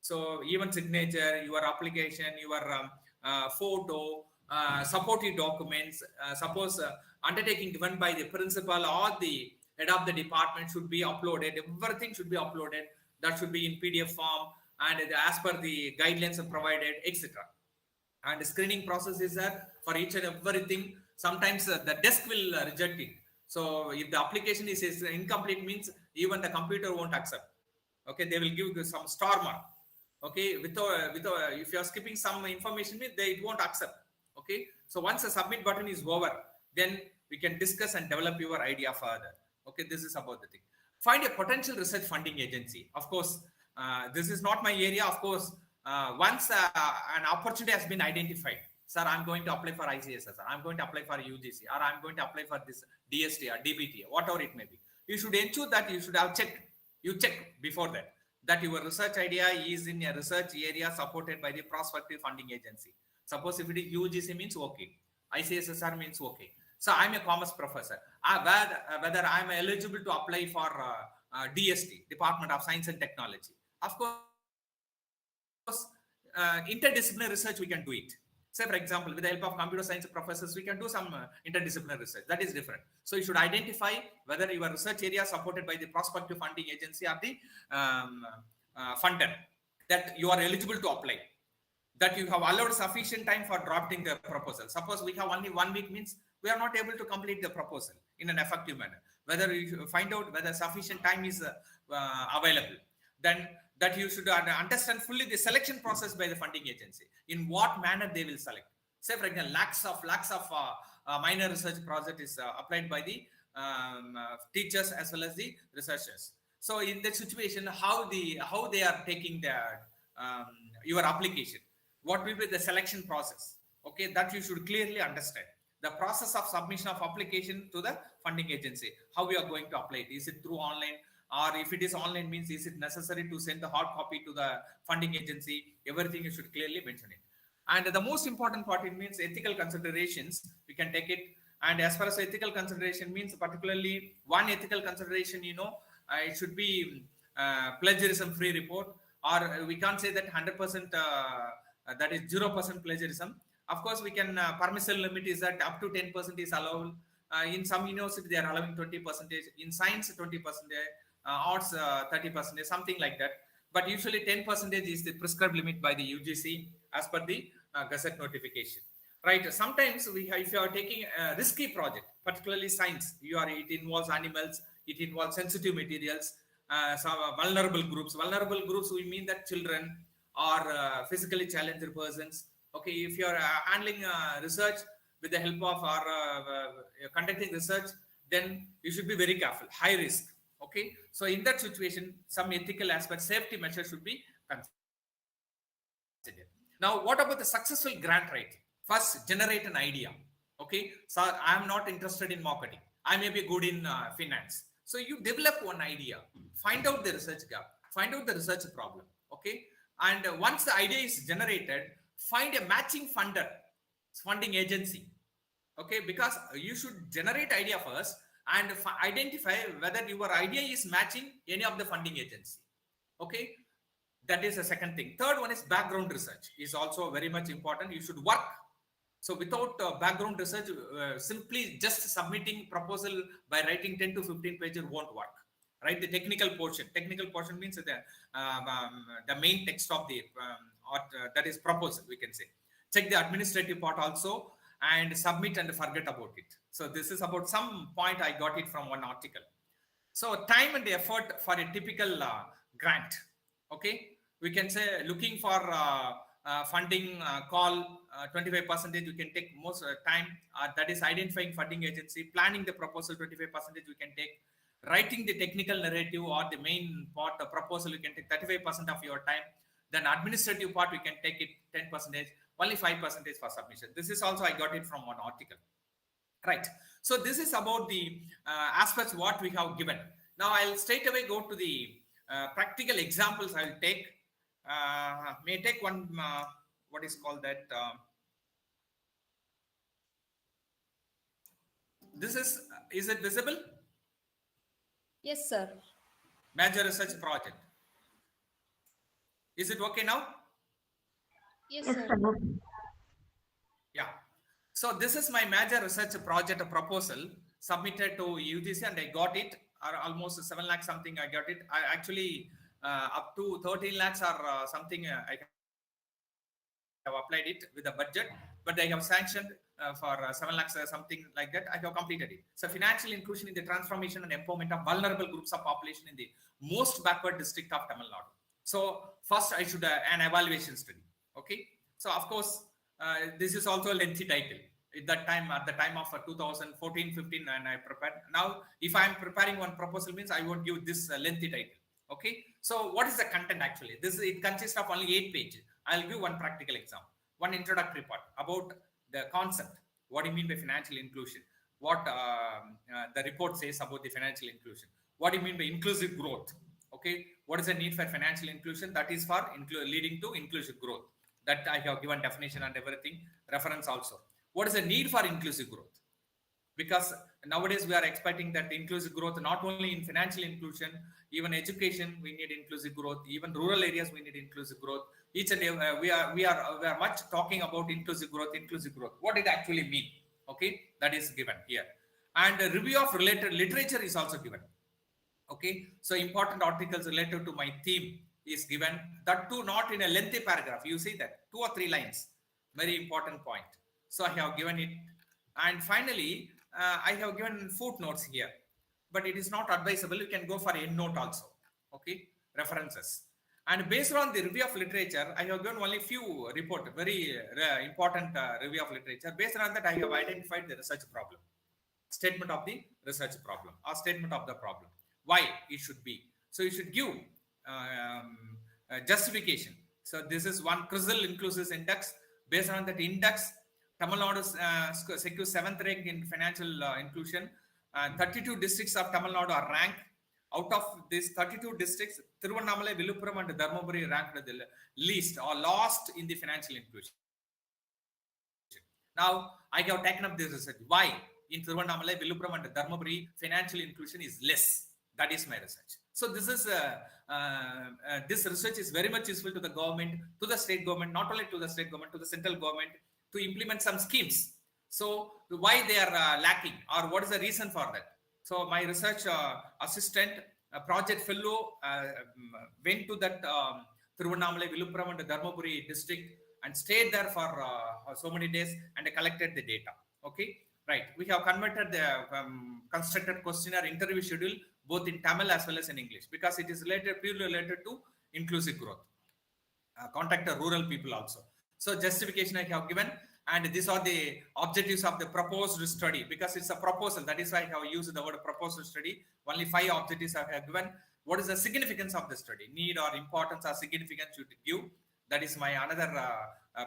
So even signature, your application, your photo, supporting documents, suppose undertaking given by the principal or the head of the department should be uploaded. Everything should be uploaded. That should be in PDF form and as per the guidelines provided, etc. And the screening process is that for each and everything, sometimes the desk will reject it. So if the application is incomplete, means even the computer won't accept. Okay, they will give some star mark. Okay, if you are skipping some information, it won't accept. Okay, so once the submit button is over, then we can discuss and develop your idea further. Okay, this is about the thing. Find a potential research funding agency. Of course, this is not my area. Of course, once an opportunity has been identified, sir, I'm going to apply for ICSSR, I'm going to apply for UGC, or I'm going to apply for this DST or DBT, whatever it may be. You should ensure that you should have checked. You check before that your research idea is in a research area supported by the prospective funding agency. Suppose if it is UGC means okay, ICSSR means okay. So I'm a commerce professor. Whether I'm eligible to apply for DST, Department of Science and Technology. Of course, interdisciplinary research, we can do it. Say, for example, with the help of computer science professors, we can do some interdisciplinary research. That is different. So you should identify whether your research area is supported by the prospective funding agency or the funder, that you are eligible to apply, that you have allowed sufficient time for drafting the proposal. Suppose we have only 1 week, means we are not able to complete the proposal in an effective manner. Whether you find out whether sufficient time is available, then that you should understand fully the selection process by the funding agency, in what manner they will select. Say, for example, lakhs of minor research project is applied by the teachers as well as the researchers. So in that situation, how they are taking their your application, what will be the selection process? Okay, that you should clearly understand. The process of submission of application to the funding agency, how we are going to apply it. Is it through online? Or if it is online, means is it necessary to send the hard copy to the funding agency? Everything you should clearly mention it. And the most important part, it means ethical considerations. We can take it. And as far as ethical consideration means, particularly one ethical consideration, it should be plagiarism free report, or we can't say that 100% that is 0% plagiarism. Of course, we can permissible limit is that up to 10% is allowed. In some university, they are allowing 20%. In science, 20%. Arts, 30%, something like that. But usually 10% is the prescribed limit by the UGC as per the Gazette notification. Right. Sometimes if you are taking a risky project, particularly science, it involves animals, it involves sensitive materials, some vulnerable groups. Vulnerable groups, we mean that children or physically challenged persons. Okay, if you are handling research with the help of or conducting research, then you should be very careful. High risk. Okay, so in that situation, some ethical aspect, safety measures should be considered. Now, what about the successful grant writing? First, generate an idea. Okay, so I am not interested in marketing. I may be good in finance. So you develop one idea, find out the research gap, find out the research problem. Okay, and once the idea is generated, find a matching funding agency. Okay, because you should generate idea first and identify whether your idea is matching any of the funding agency. Okay, that is the second thing. Third one is background research is also very much important. You should work. So without background research, simply just submitting proposal by writing 10 to 15 pages won't work. Right, the technical portion. Technical portion means the main text of the that is proposal. We can say check the administrative part also and submit and forget about it. So this is about some point I got it from one article. So time and effort for a typical grant. Okay, we can say looking for funding call 25%. You can take most time. That is identifying funding agency, planning the proposal 25%. You can take writing the technical narrative or the main part of proposal. You can take 35% of your time. Then administrative part we can take it 10%. Only 5% for submission. This is also I got it from one article. Right. So this is about the aspects what we have given. Now I'll straight away go to the practical examples. I'll take may take one what is called that. This is it visible? Yes, sir. Major research project. Is it okay now? Yes, Yes, sir. sir. Yeah. So this is my major research project proposal submitted to UGC and I got it, or almost 7 lakhs something I got it. I actually up to 13 lakhs or something I have applied it with the budget, but I have sanctioned for 7 lakhs something like that. I have completed it. So financial inclusion in the transformation and empowerment of vulnerable groups of population in the most backward district of Tamil Nadu. So first I should an evaluation study. Okay. So of course, this is also a lengthy title. At the time of 2014-15, and I prepared. Now, if I am preparing one proposal, means I won't give this lengthy title. Okay. So, what is the content actually? It consists of only 8 pages. I'll give one practical example, one introductory part about the concept. What do you mean by financial inclusion? What the report says about the financial inclusion? What do you mean by inclusive growth? Okay. What is the need for financial inclusion? That is for leading to inclusive growth. That I have given definition and everything, reference also. What is the need for inclusive growth? Because nowadays we are expecting that inclusive growth, not only in financial inclusion, even education, we need inclusive growth, even rural areas, we need inclusive growth. Each and every, we are much talking about inclusive growth. What it actually mean? Okay, that is given here. And a review of related literature is also given. Okay, so important articles related to my theme is given, that too not in a lengthy paragraph. You see that 2 or 3 lines, very important point. So I have given it, and finally I have given footnotes here, but it is not advisable. You can go for end note also. Okay, references, and based on the review of literature, I have given only few report, very important review of literature. Based on that, I have identified the research problem, statement of the research problem, or statement of the problem, why it should be. So you should give justification. So this is one CRISIL inclusive index. Based on that index, Tamil Nadu secures 7th rank in financial inclusion. 32 districts of Tamil Nadu are ranked. Out of these 32 districts, Thiruvannamalai, Viluppuram and Dharmaburi ranked the least or last in the financial inclusion. Now, I have taken up this research. Why? In Thiruvannamalai, Viluppuram and Dharmaburi, financial inclusion is less That is my research. So this research is very much useful to the government, to the state government, not only to the state government, to the central government, to implement some schemes. So why they are lacking, or what is the reason for that? So my research assistant, project fellow, went to that Thiruvannamalai, Viluppuram, and Dharmapuri district and stayed there for so many days and collected the data. Okay, right. We have converted the constructed questionnaire interview schedule both in Tamil as well as in English, because it is purely related to inclusive growth. Contact the rural people also. So justification I have given, and these are the objectives of the proposed study, because it's a proposal. That is why I have used the word proposal study. Only 5 objectives I have given. What is the significance of the study? Need or importance or significance you give. That is my another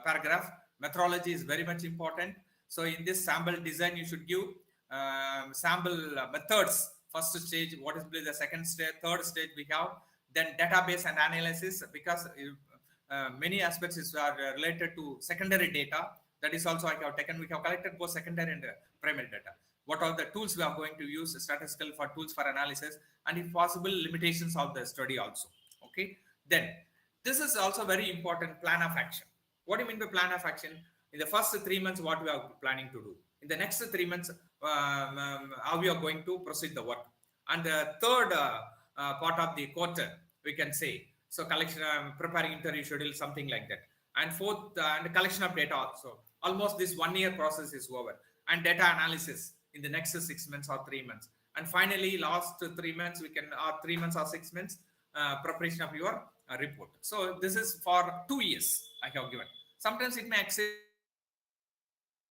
paragraph. Methodology is very much important. So in this sample design, you should give sample methods. First stage, what is the second stage, third stage we have. Then database and analysis, because many aspects are related to secondary data. That is also I have taken. We have collected both secondary and primary data. What are the tools we are going to use, statistical for tools for analysis, and if possible, limitations of the study also. Okay. Then this is also very important, plan of action. What do you mean by plan of action? In the first 3 months, what we are planning to do. In the next 3 months, how we are going to proceed the work. And the third part of the quarter, we can say. So collection, preparing interview schedule, something like that. And fourth, and collection of data also. Almost this 1 year process is over. And data analysis in the next 6 months or 3 months. And finally, last 3 months, we can, 3 months or 6 months, preparation of your report. So this is for 2 years I have given. Sometimes it may exceed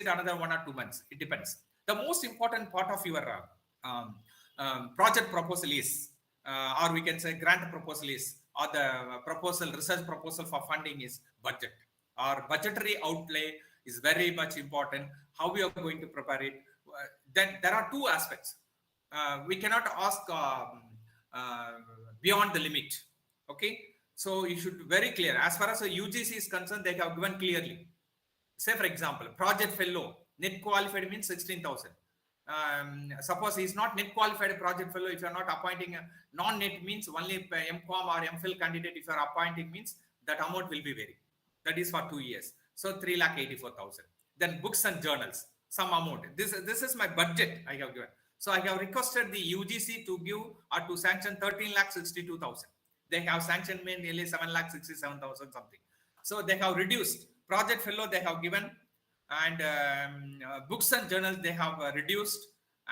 another 1 or 2 months. It depends. The most important part of your project proposal is, or we can say grant proposal is, or the proposal, research proposal for funding is budget. Our budgetary outlay is very much important. How we are going to prepare it. Then there are 2 aspects. We cannot ask beyond the limit. Okay. So you should be very clear. As far as the UGC is concerned, they have given clearly. Say for example, project fellow, net qualified means 16,000. Suppose he is not net qualified project fellow, if you are not appointing a non-net means only MCOM or MPhil candidate, if you are appointing means that amount will be varied. That is for 2 years. So 3,84,000. Then books and journals, some amount. This is my budget I have given. So I have requested the UGC to give or to sanction 13,62,000. They have sanctioned me nearly 7,67,000 something. So they have reduced. Project fellow they have given, and books and journals they have reduced,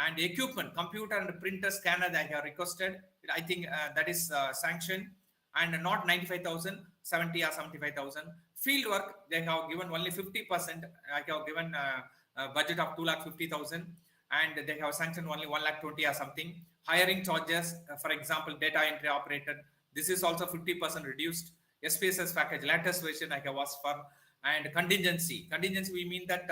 and equipment, computer and printer scanner they have requested. I think that is sanctioned, and not 95,000, 70 or 75,000. Field work they have given only 50%. I have given a budget of 2,50,000, and they have sanctioned only 1,20,000 or something. Hiring charges, for example, data entry operator. This is also 50% reduced. SPSS package, latest version I have asked for. And contingency. Contingency, we mean that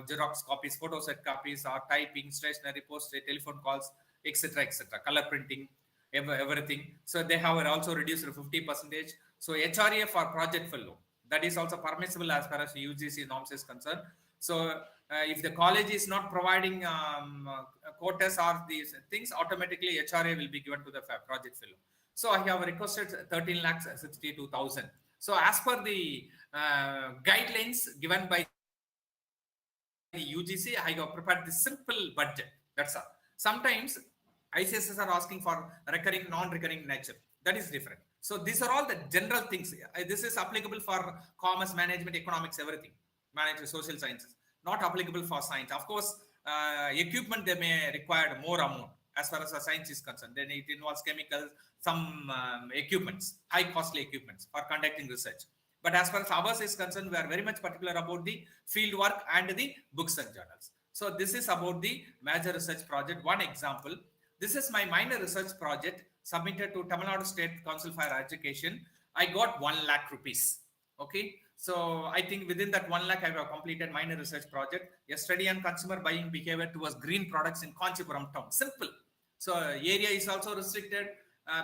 Xerox copies, photoset copies, or typing, stationery, postage, telephone calls, etc., etc., color printing, everything. So they have also reduced to 50%. So HRA for project fellow, that is also permissible as far as UGC norms is concerned. So if the college is not providing quotas or these things, automatically HRA will be given to the project fellow. So I have requested 13,62,000. So as per the guidelines given by the UGC, I have prepared the simple budget. That's all. Sometimes ICSs are asking for recurring, non-recurring nature. That is different. So these are all the general things. This is applicable for commerce, management, economics, everything. Management, social sciences. Not applicable for science. Of course, equipment they may require more amount as far as the science is concerned. Then it involves chemicals, some equipments, high costly equipments for conducting research. But as far as ours is concerned, we are very much particular about the field work and the books and journals. So this is about the major research project. One example, this is my minor research project submitted to Tamil Nadu State Council for Education. I got 1 lakh rupees. Okay. So I think within that 1 lakh, I have completed minor research project. A study on consumer buying behavior towards green products in Kanchipuram town. Simple. So area is also restricted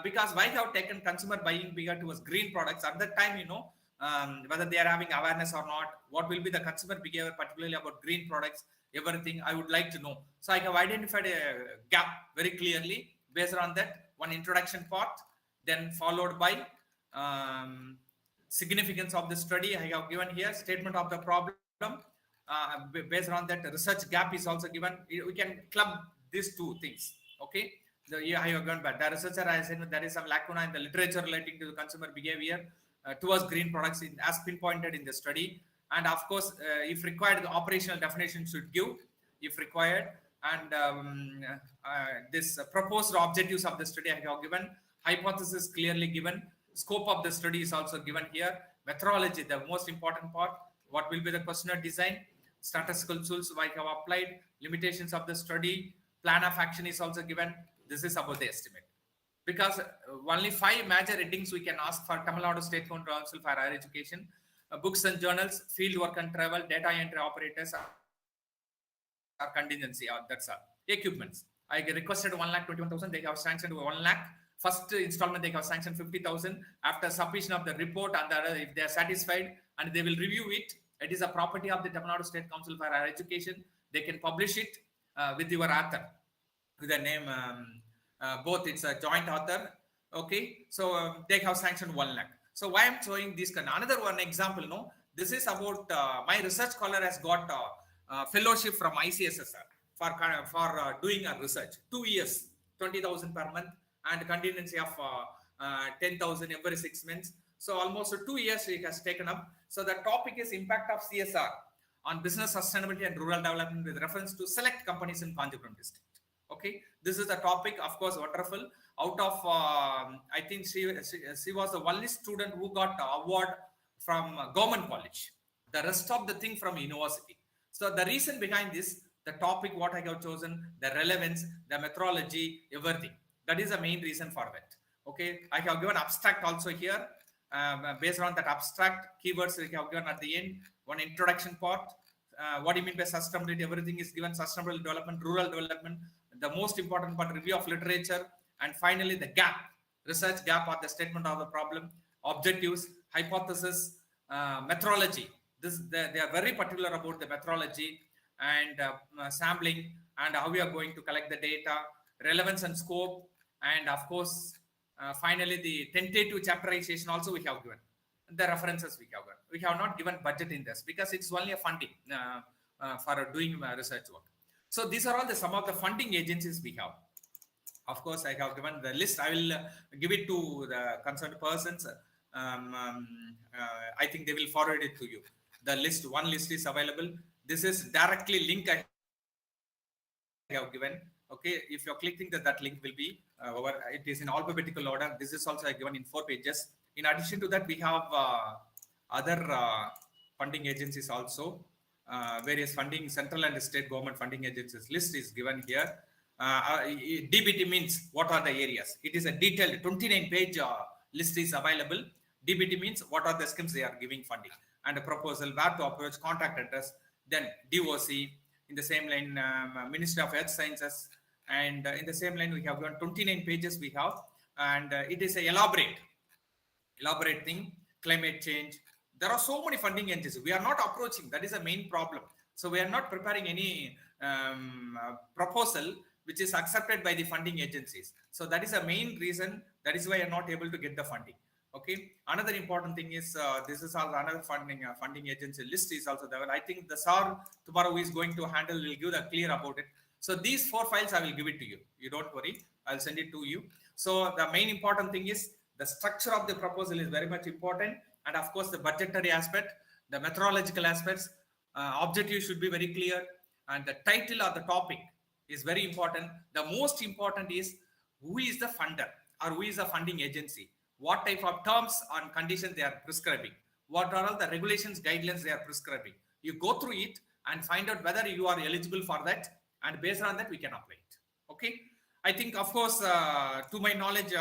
because why have taken consumer buying behavior towards green products at that time, whether they are having awareness or not, what will be the consumer behavior, particularly about green products, everything I would like to know. So I have identified a gap very clearly Based on that, one introduction part, then followed by um, significance of the study. I have given here statement of the problem. Based on that, research gap is also given. We can club these two things. Okay. Yeah, I have gone back. The researcher has said there is some lacuna in the literature relating to the consumer behavior towards green products as pinpointed in the study. And of course, if required, the operational definition should give, if required. And this proposed objectives of the study I have given, hypothesis clearly given, scope of the study is also given here, methodology, the most important part, what will be the questionnaire design, statistical tools I have applied, limitations of the study, plan of action is also given. This is about the estimate. Because only 5 major headings we can ask for Tamil Nadu State Council for Higher Education, books and journals, field work and travel, data entry operators, or contingency, or that's all. Equipments. I requested 1,21,000, they have sanctioned 1 lakh. First installment, they have sanctioned 50,000. After submission of the report, and if they are satisfied, and they will review it, it is a property of the Tamil Nadu State Council for Higher Education. They can publish it with your author, with the name, both it's a joint author. Okay, so they have sanctioned 1 lakh. So why I'm showing this? Another one example, no, this is about my research scholar has got fellowship from ICSSR for doing a research. 2 years, 20,000 per month, and contingency of 10,000 every 6 months. So almost 2 years it has taken up. So the topic is impact of CSR on business sustainability and rural development with reference to select companies in Kanchipuram district. Okay, this is the topic, of course, wonderful. Out of, I think she was the only student who got the award from government college. The rest of the thing from university. So the reason behind this, the topic, what I have chosen, the relevance, the methodology, everything. That is the main reason for that. Okay, I have given abstract also here. Based on that abstract keywords we have given at the end, one introduction part. What do you mean by sustainability? Everything is given: sustainable development, rural development, the most important part, review of literature, and finally the gap, research gap, or the statement of the problem, objectives, hypothesis, methodology. They are very particular about the methodology and sampling and how we are going to collect the data, relevance and scope, and of course, finally the tentative chapterization also we have given. The references we have given. We have not given budget in this because it's only a funding for doing research work. So these are all some of the funding agencies we have. Of course, I have given the list. I will give it to the concerned persons. I think they will forward it to you. The list, one list is available. This is directly link I have given. Okay, if you're clicking that link will be over. It is in alphabetical order. This is also given in 4 pages. In addition to that, we have other funding agencies also. Various funding, central and state government funding agencies list is given here. DBT means what are the areas. It is a detailed 29-page list is available. DBT means what are the schemes they are giving funding, and a proposal, where to approach, contact address, then DOC, in the same line, Ministry of Health Sciences, and in the same line we have got 29 pages we have, and it is a elaborate thing, climate change. There are so many funding agencies. We are not approaching. That is the main problem. So we are not preparing any proposal which is accepted by the funding agencies. So that is the main reason. That is why I am not able to get the funding. Okay. Another important thing is this is also another funding agency list is also there. I think the SAR tomorrow is going to handle, will give the clear about it. So these 4 files I will give it to you. You don't worry. I'll send it to you. So the main important thing is the structure of the proposal is very much important. And of course, the budgetary aspect, the methodological aspects, objective should be very clear. And the title of the topic is very important. The most important is who is the funder or who is the funding agency. What type of terms and conditions they are prescribing. What are all the regulations, guidelines they are prescribing. You go through it and find out whether you are eligible for that. And based on that, we can apply it. Okay. I think, of course, to my knowledge,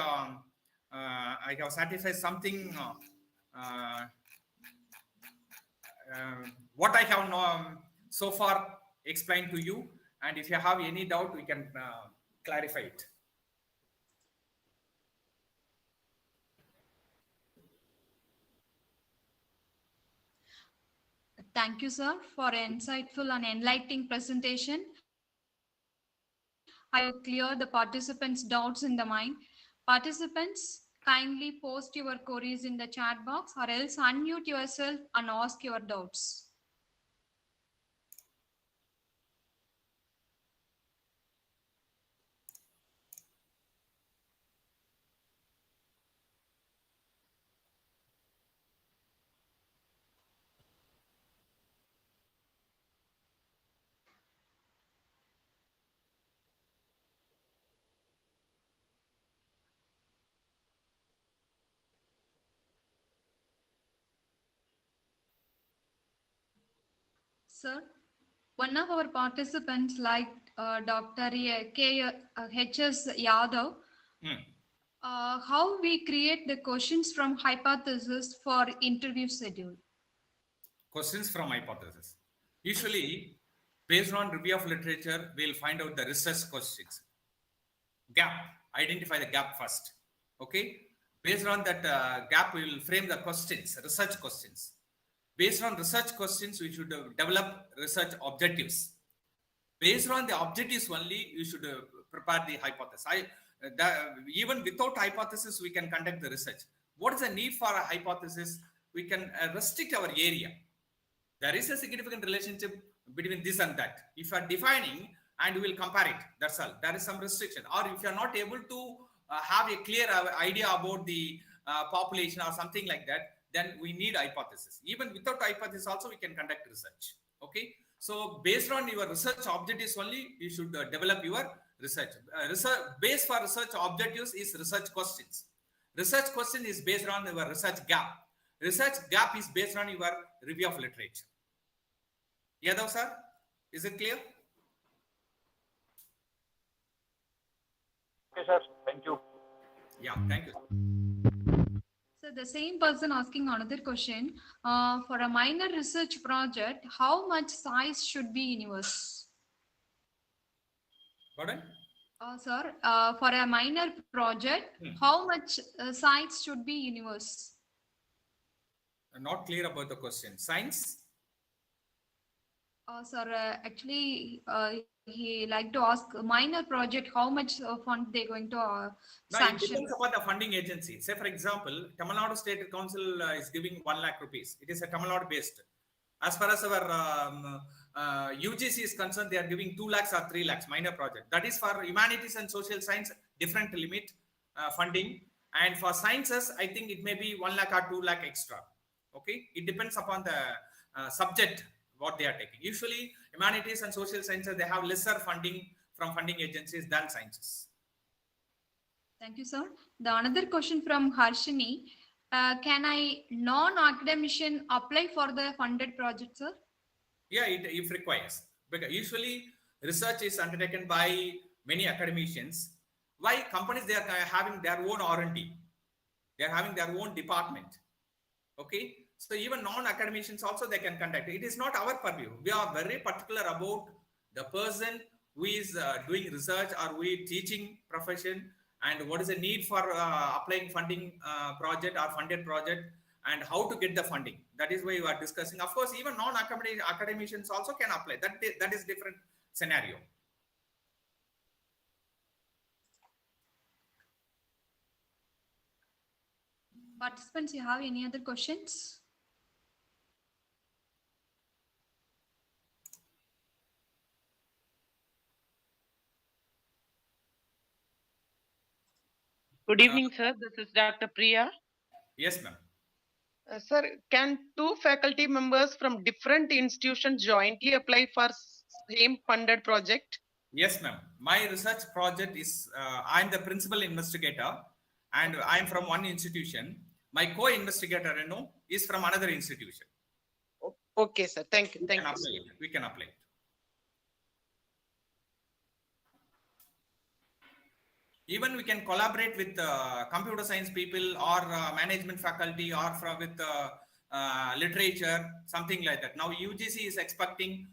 I have satisfied something. What I have so far explained to you, and if you have any doubt, we can clarify it. Thank you, sir, for an insightful and enlightening presentation. I clear the participants' doubts in the mind. Participants, kindly post your queries in the chat box or else unmute yourself and ask your doubts. Sir, one of our participants like Dr. H.S. Yadav, Hmm. how we create the questions from hypothesis for interview schedule. Questions from hypothesis. Usually, based on review of literature, we'll find out the research questions. Gap. Identify the gap first. Okay. Based on that gap, we will frame the questions, research questions. Based on research questions, we should develop research objectives. Based on the objectives only, you should prepare the hypothesis. Even without hypothesis, we can conduct the research. What is the need for a hypothesis? We can restrict our area. There is a significant relationship between this and that. If you are defining and we will compare it, that's all. There is some restriction. Or if you are not able to have a clear idea about the population or something like that, then we need hypothesis. Even without hypothesis also, we can conduct research. Okay. So based on your research objectives only, you should develop your research. Research base for research objectives is research questions. Research question is based on your research gap. Research gap is based on your review of literature. Yadav sir, is it clear? Okay, sir. Thank you. Yeah, thank you. So the same person asking another question, for a minor research project, how much size should be universe? Pardon? Sir, for a minor project, how much size should be universe? Not clear about the question. Science? Sir, actually, he like to ask a minor project, how much fund they going to Now, it sanction? depends upon the funding agency. Say, for example, Tamil Nadu State Council is giving 1 lakh rupees. It is a Tamil Nadu based. As far as our UGC is concerned, they are giving 2 lakhs or 3 lakhs minor project. That is for humanities and social science, different limit funding. And for sciences, I think it may be 1 lakh or 2 lakh extra. Okay, it depends upon the subject what they are taking. Usually, humanities and social sciences, they have lesser funding from funding agencies than sciences. Thank you, sir. The another question from Harshini, can I non-academician apply for the funded project, sir? Yeah, it requires, because usually research is undertaken by many academicians. Why? Companies, they are having their own R&D, they are having their own department. Okay, so even non-academicians also they can conduct. It is not our purview. We are very particular about the person who is doing research or who is teaching profession, and what is the need for applying funding project or funded project, and how to get the funding. That is why we are discussing. Of course, even non-academicians also can apply. That is different scenario. Participants, you have any other questions? Good evening, sir. This is Dr. Priya. Yes, ma'am. Sir, can two faculty members from different institutions jointly apply for same funded project? Yes, ma'am. My research project is, I'm the principal investigator and I'm from one institution. My co-investigator, is from another institution. Okay, sir. Thank you. Thank you. We can apply it. Even we can collaborate with computer science people or management faculty or with literature, something like that. Now UGC is expecting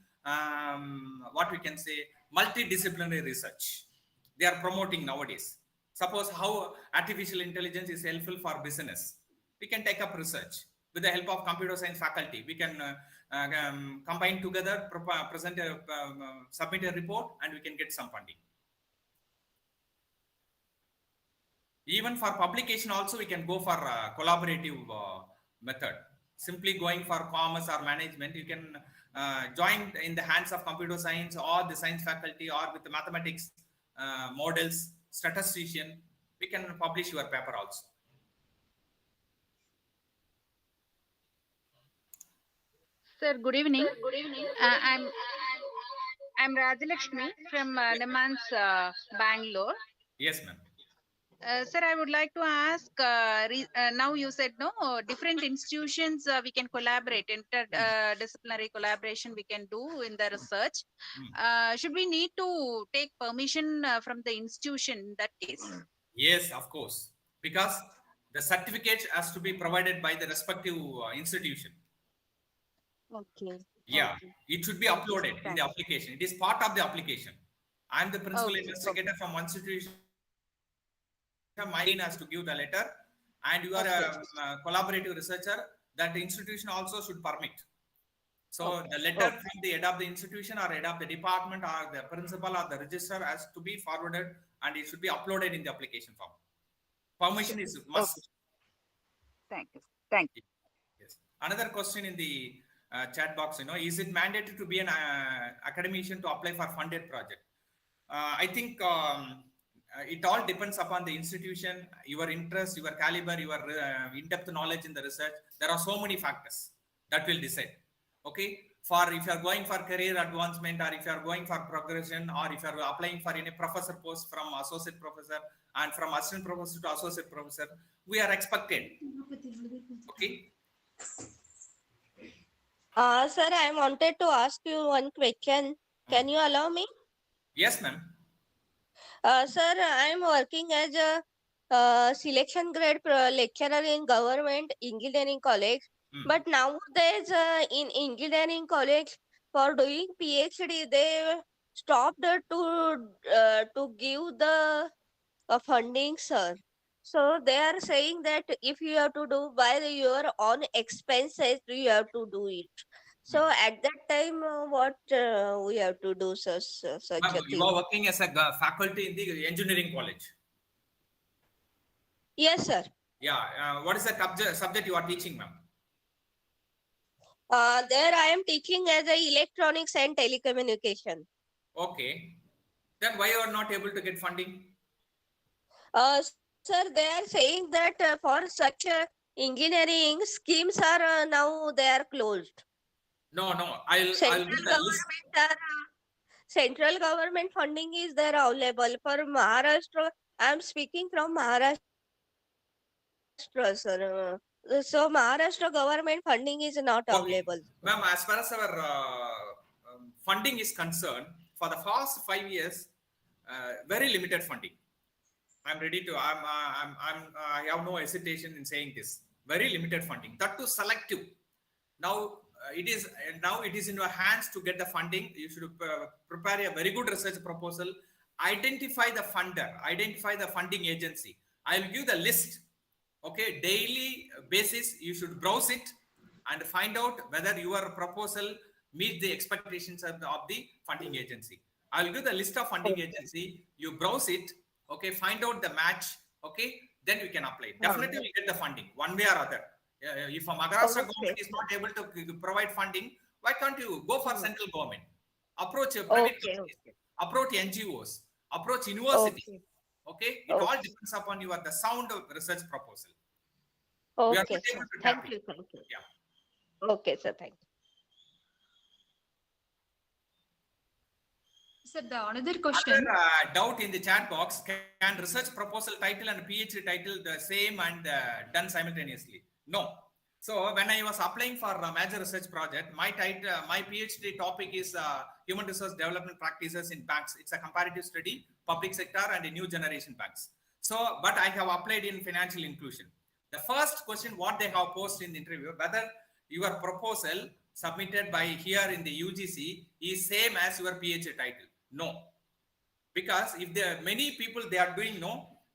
what we can say multidisciplinary research. They are promoting nowadays. Suppose how artificial intelligence is helpful for business. We can take up research with the help of computer science faculty. We can combine together, present submit a report, and we can get some funding. Even for publication also, we can go for collaborative method. Simply going for commerce or management, you can join in the hands of computer science or the science faculty or with the mathematics models, statistician. We can publish your paper also. Sir, good evening. I'm Rajalakshmi from Namans, Bangalore. Yes, ma'am. Sir, I would like to ask. Now you said no different institutions we can collaborate, interdisciplinary collaboration we can do in the research. Should we need to take permission from the institution in that case? Yes, of course, because the certificate has to be provided by the respective institution. Okay. Yeah, Okay. it should be uploaded in the application. It is part of the application. I'm the principal Okay, investigator from one institution. My dean has to give the letter, and you are a collaborative researcher. That institution also should permit. So the letter from the head of the institution or head of the department or the principal or the registrar has to be forwarded, and it should be uploaded in the application form. Permission is must. Thank you. Thank you. Yes. Another question in the chat box, is it mandatory to be an academician to apply for funded project? I think it all depends upon the institution, your interest, your caliber, your in-depth knowledge in the research. There are so many factors that will decide. Okay, for if you are going for career advancement, or if you are going for progression, or if you are applying for any professor post from associate professor and from assistant professor to associate professor, we are expected. Okay. Sir, I wanted to ask you one question. Can you allow me? Yes, ma'am. Sir, I am working as a selection grade lecturer in government engineering college. But nowadays, in engineering college, for doing PhD, they stopped to give the funding, sir. So they are saying that if you have to do by your own expenses, you have to do it. So at that time, what we have to do, sir, such Ma'am, a you thing? are working as a faculty in the engineering college. Yes, sir. Yeah. What is the subject you are teaching, ma'am? There I am teaching as a electronics and telecommunication. Okay. Then why you are not able to get funding? Sir, they are saying that for such engineering schemes are now they are closed. No. I'll give the list. Central government funding is there available for Maharashtra. I am speaking from Maharashtra, sir. So Maharashtra government funding is not available. Ma'am, as far as our funding is concerned, for the past 5 years, very limited funding. I'm ready to. I have no hesitation in saying this. Very limited funding. That too selective. Now it is in your hands to get the funding. You should prepare a very good research proposal. Identify the funder. Identify the funding agency. I will give the list. Okay, daily basis you should browse it and find out whether your proposal meets the expectations of the funding agency. I will give the list of funding agency. You browse it. Okay, find out the match. Okay, then you can apply. Definitely you get the funding one way or other. If a Maharashtra government is not able to provide funding, why can't you go for central government? Approach private companies, approach NGOs, approach universities. Okay, it all depends upon the sound of research proposal. Okay, sir. Thank you. Yeah. Okay, sir. Thank you. Sir, the another question. Another doubt in the chat box: can research proposal title and PhD title the same and done simultaneously? No. So when I was applying for a major research project, my PhD topic is human resource development practices in banks. It's a comparative study, public sector and new generation banks. So, but I have applied in financial inclusion. The first question what they have posed in the interview, whether your proposal submitted by here in the UGC is same as your PhD title. No. Because if there are many people, they are doing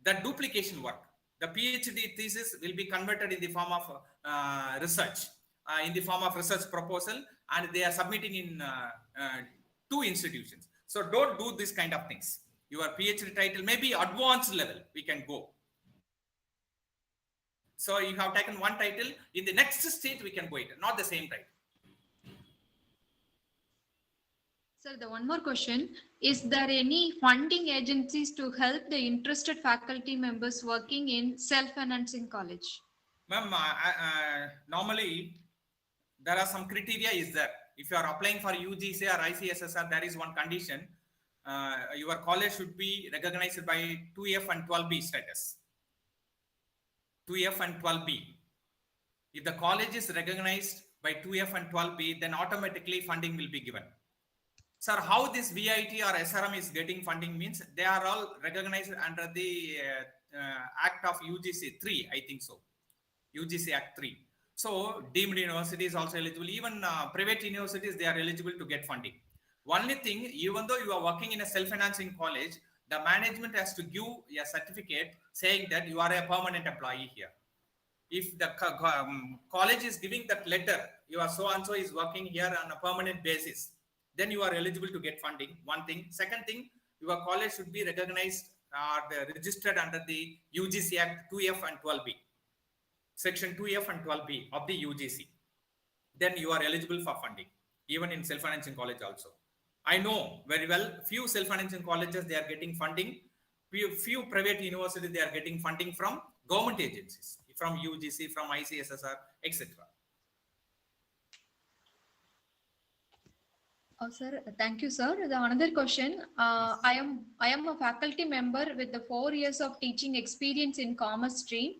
the duplication work. The PhD thesis will be converted in the form of research, in the form of research proposal, and they are submitting in 2 institutions. So don't do this kind of things. Your PhD title may be advanced level, we can go. So you have taken one title. In the next state, we can go it, not the same title. Sir, the one more question. Is there any funding agencies to help the interested faculty members working in self-financing college? Ma'am, normally there are some criteria is there. If you are applying for UGC or ICSSR, there is one condition. Your college should be recognized by 2F and 12B status. 2F and 12B. If the college is recognized by 2F and 12B, then automatically funding will be given. Sir, how this VIT or SRM is getting funding means they are all recognized under the Act of UGC 3, I think so. UGC Act 3. So deemed universities also eligible. Even private universities, they are eligible to get funding. Only thing, even though you are working in a self-financing college, the management has to give a certificate saying that you are a permanent employee here. If the college is giving that letter, you are so-and-so is working here on a permanent basis, then you are eligible to get funding. One thing. Second thing, your college should be recognized or registered under the UGC Act 2F and 12B. Section 2F and 12B of the UGC. Then you are eligible for funding, even in self-financing college also. I know very well, few self-financing colleges, they are getting funding. Few private universities, they are getting funding from government agencies, from UGC, from ICSSR, etc. Sir, thank you, sir. The another question. I am a faculty member with the 4 years of teaching experience in commerce stream.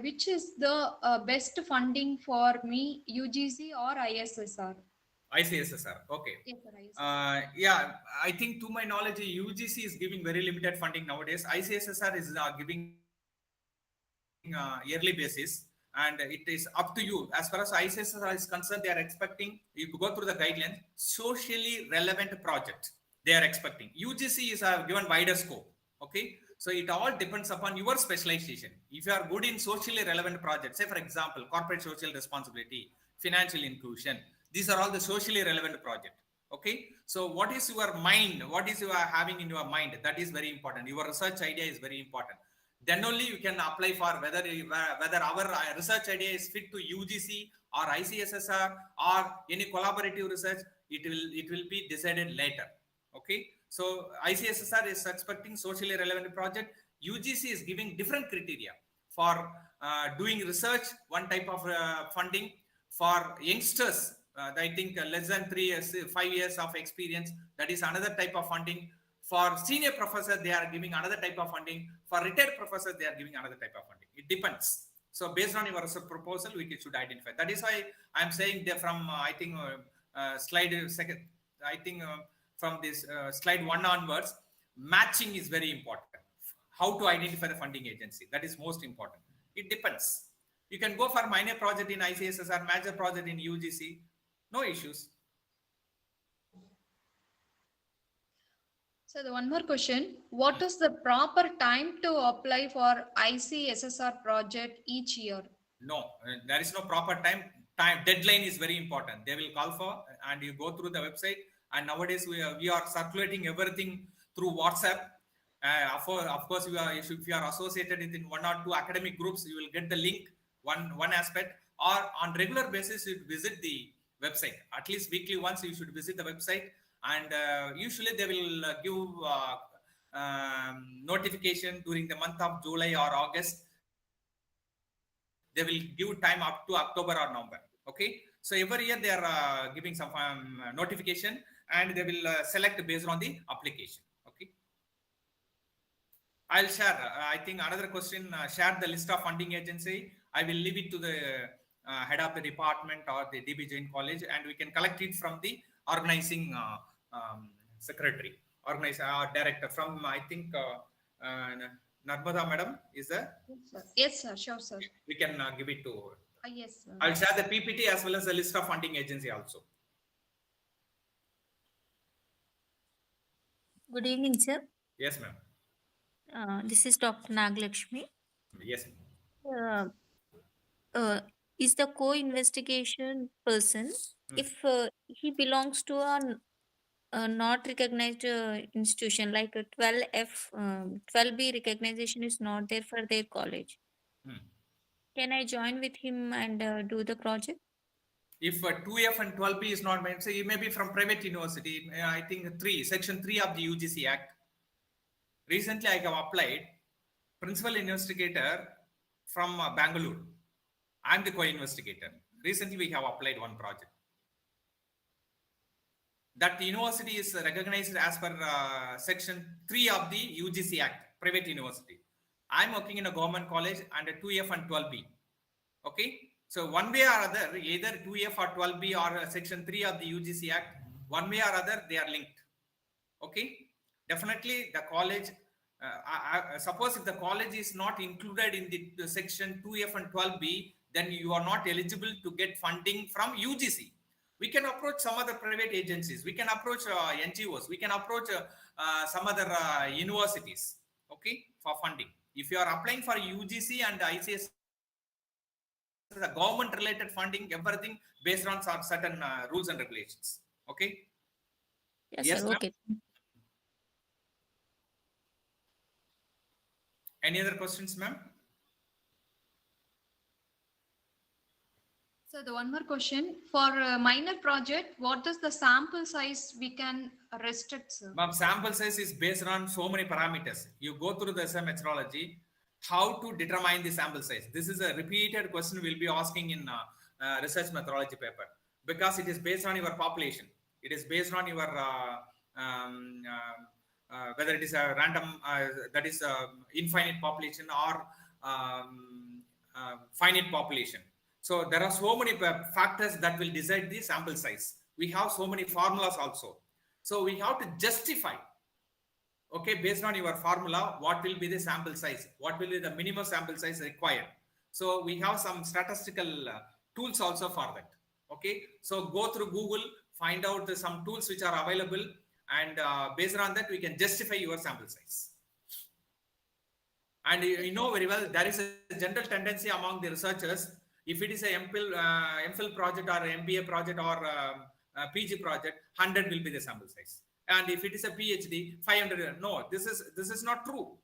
Which is the best funding for me, UGC or ISSR? ICSSR, okay. Yes, sir, ISSR. Yeah, I think to my knowledge, UGC is giving very limited funding nowadays. ICSSR is giving yearly basis, and it is up to you. As far as ICSSR is concerned, they are expecting, if you go through the guidelines, socially relevant project they are expecting. UGC is given wider scope, okay? So it all depends upon your specialization. If you are good in socially relevant projects, say for example, corporate social responsibility, financial inclusion, these are all the socially relevant project. Okay. So what is your mind? What is you are having in your mind? That is very important. Your research idea is very important. Then only you can apply for whether our research idea is fit to UGC or ICSSR or any collaborative research. It will be decided later. Okay. So ICSSR is expecting socially relevant project. UGC is giving different criteria for doing research, one type of funding. For youngsters, I think less than 3 years, 5 years of experience, that is another type of funding. For senior professors, they are giving another type of funding. For retired professors, they are giving another type of funding. It depends. So based on your proposal, we should identify. That is why I'm saying that from, I think, slide second, I think from this slide 1 onwards, matching is very important. How to identify the funding agency, that is most important. It depends. You can go for minor project in ICSSR, major project in UGC, no issues. So the one more question, what is the proper time to apply for ICSSR project each year? No, there is no proper time. Deadline is very important. They will call for, and you go through the website. And nowadays we are circulating everything through WhatsApp. Of course, if you are associated in 1 or 2 academic groups, you will get the link. One aspect, or on regular basis, you visit the website. At least weekly once, you should visit the website. And usually they will give notification during the month of July or August. They will give time up to October or November. Okay. So every year they are giving some notification, and they will select based on the application. Okay. I'll share. I think another question, share the list of funding agency. I will leave it to the head of the department or the DBJC college, and we can collect it from the organizing secretary, director from, I think, Narmada madam is there? Yes, sir. Sure, sir. We can give it to her. Yes, sir. I'll share the PPT as well as the list of funding agency also. Good evening, sir. Yes, ma'am. This is Dr. Naglakshmi. Yes. Is the co-investigation person, if he belongs to a not recognized institution like 12F, 12B recognition is not there for their college. Hmm. Can I join with him and do the project? If 2F and 12B is not meant, say, it may be from private university. I think section 3 of the UGC Act. Recently, I have applied principal investigator from Bangalore. I'm the co-investigator. Recently, we have applied one project. That university is recognized as per section 3 of the UGC Act, private university. I'm working in a government college under 2F and 12B. Okay. So one way or other, either 2F or 12B or section 3 of the UGC Act, one way or other, they are linked. Okay. Definitely the college, suppose if the college is not included in the section 2F and 12B, then you are not eligible to get funding from UGC. We can approach some other private agencies. We can approach NGOs. We can approach some other universities, okay, for funding. If you are applying for UGC and ICS, the government related funding, everything based on some certain rules and regulations. Okay. Yes, sir. Okay. Any other questions, ma'am? So the one more question for a minor project, what is the sample size we can restrict, sir? Ma'am, sample size is based on so many parameters. You go through the methodology, how to determine the sample size. This is a repeated question we'll be asking in research methodology paper, because it is based on your population. It is based on your whether it is a random, that is infinite population or finite population. So there are so many factors that will decide the sample size. We have so many formulas also. So we have to justify, okay, based on your formula, what will be the sample size? What will be the minimum sample size required? So we have some statistical tools also for that. Okay, so go through Google, find out some tools which are available, and based on that, we can justify your sample size. And you know very well, there is a general tendency among the researchers. If it is a MPhil project or MBA project or PG project, 100 will be the sample size. And if it is a PhD, 500. No, this is not true.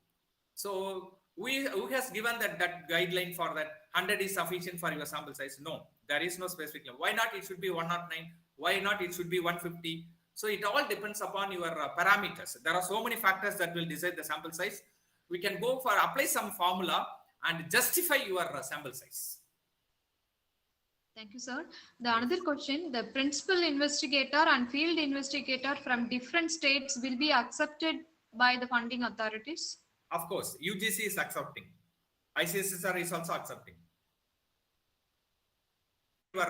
So who has given that guideline for that 100 is sufficient for your sample size? No, there is no specific. Why not it should be 109? Why not it should be 150? So it all depends upon your parameters. There are so many factors that will decide the sample size. We can go for apply some formula and justify your sample size. Thank you, sir. The another question, the principal investigator and field investigator from different states will be accepted by the funding authorities? Of course, UGC is accepting. ICSSR is also accepting. Your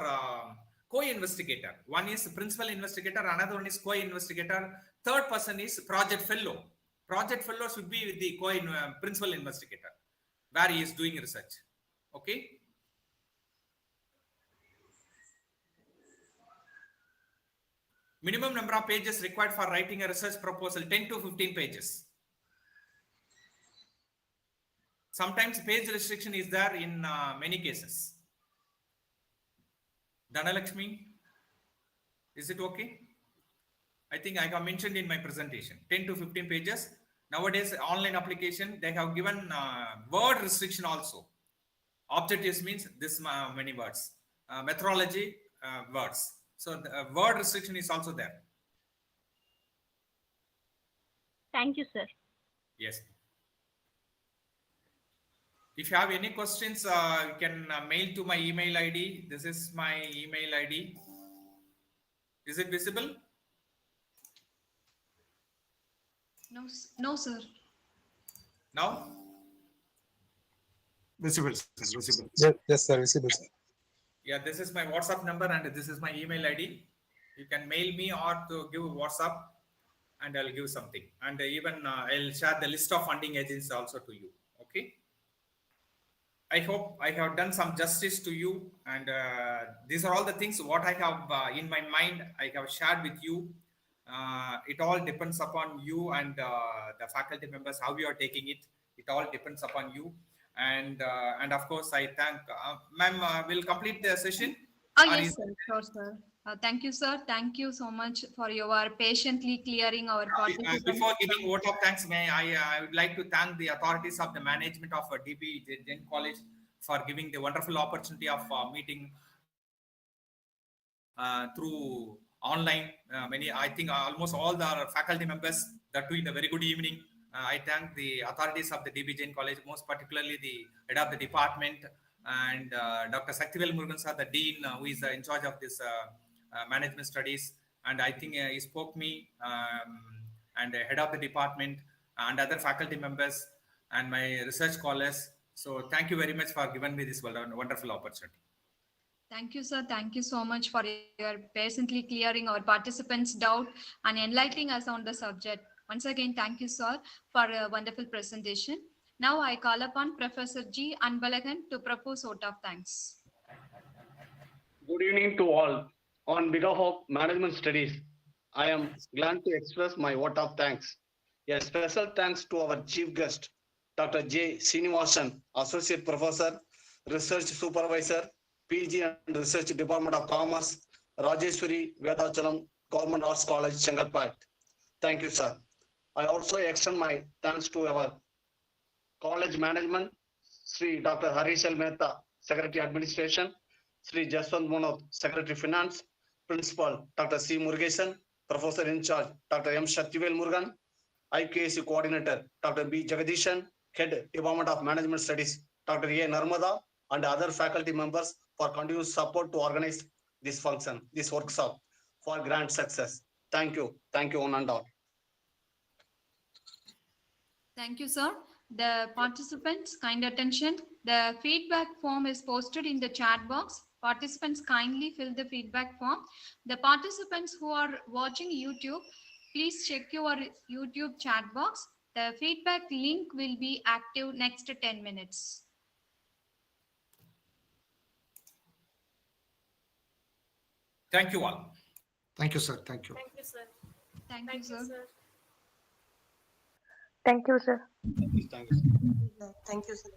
co-investigator. One is principal investigator, another one is co-investigator. Third person is project fellow. Project fellow should be with the principal investigator, where he is doing research. Okay. Minimum number of pages required for writing a research proposal, 10 to 15 pages. Sometimes page restriction is there in many cases. Dhanalakshmi, is it okay? I think I have mentioned in my presentation, 10 to 15 pages. Nowadays, online application, they have given word restriction also. Objectives means this many words. Methodology, words. So the word restriction is also there. Thank you, sir. Yes. If you have any questions, you can mail to my email ID. This is my email ID. Is it visible? No, sir. Now? Visible, visible. Yes, sir, visible. Yeah, this is my WhatsApp number and this is my email ID. You can mail me or to give WhatsApp and I'll give something. And even I'll share the list of funding agencies also to you. Okay. I hope I have done some justice to you. And these are all the things what I have in my mind, I have shared with you. It all depends upon you and the faculty members, how you are taking it. It all depends upon you. And of course, I thank ma'am. We'll complete the session. Yes, sir. Sure, sir. Thank you, sir. Thank you so much for your patiently clearing our participants. Before giving vote of thanks, I would like to thank the authorities of the management of DBJC College for giving the wonderful opportunity of meeting through online. I think almost all the faculty members that too in a very good evening. I thank the authorities of the DBJC College, most particularly the head of the department and Dr. Saktivel Murugan sir, the dean, who is in charge of this management studies. And I think he spoke me and head of the department and other faculty members and my research scholars. So thank you very much for giving me this wonderful opportunity. Thank you, sir. Thank you so much for your patiently clearing our participants' doubt and enlightening us on the subject. Once again, thank you, sir, for a wonderful presentation. Now I call upon Professor G. Anbalagan to propose vote of thanks. Good evening to all. On behalf of Management Studies, I am glad to express my vote of thanks. A special thanks to our chief guest, Dr. J. Srinivasan, Associate Professor, Research Supervisor, PG and Research Department of Commerce, Rajeshwari Vedachalam, Government Arts College, Chengalpet. Thank you, sir. I also extend my thanks to our college management, Sri Dr. Harishal Mehta, Secretary Administration, Sri Jaswant Monod, Secretary Finance, Principal Dr. C. Murugesan, Professor in charge Dr. M. Shaktivel Murugan, IKC Coordinator Dr. B. Jagadishan, Head Department of Management Studies Dr. A. Narmada, and other faculty members for continuous support to organize this function, this workshop for grand success. Thank you. Thank you, one and all. Thank you, sir. The participants, kind attention. The feedback form is posted in the chat box. Participants kindly fill the feedback form. The participants who are watching YouTube, please check your YouTube chat box. The feedback link will be active next 10 minutes. Thank you all. Thank you, sir. Thank you. Thank you, sir. Thank you, sir. Thank you, sir. Thank you. Thank you, sir.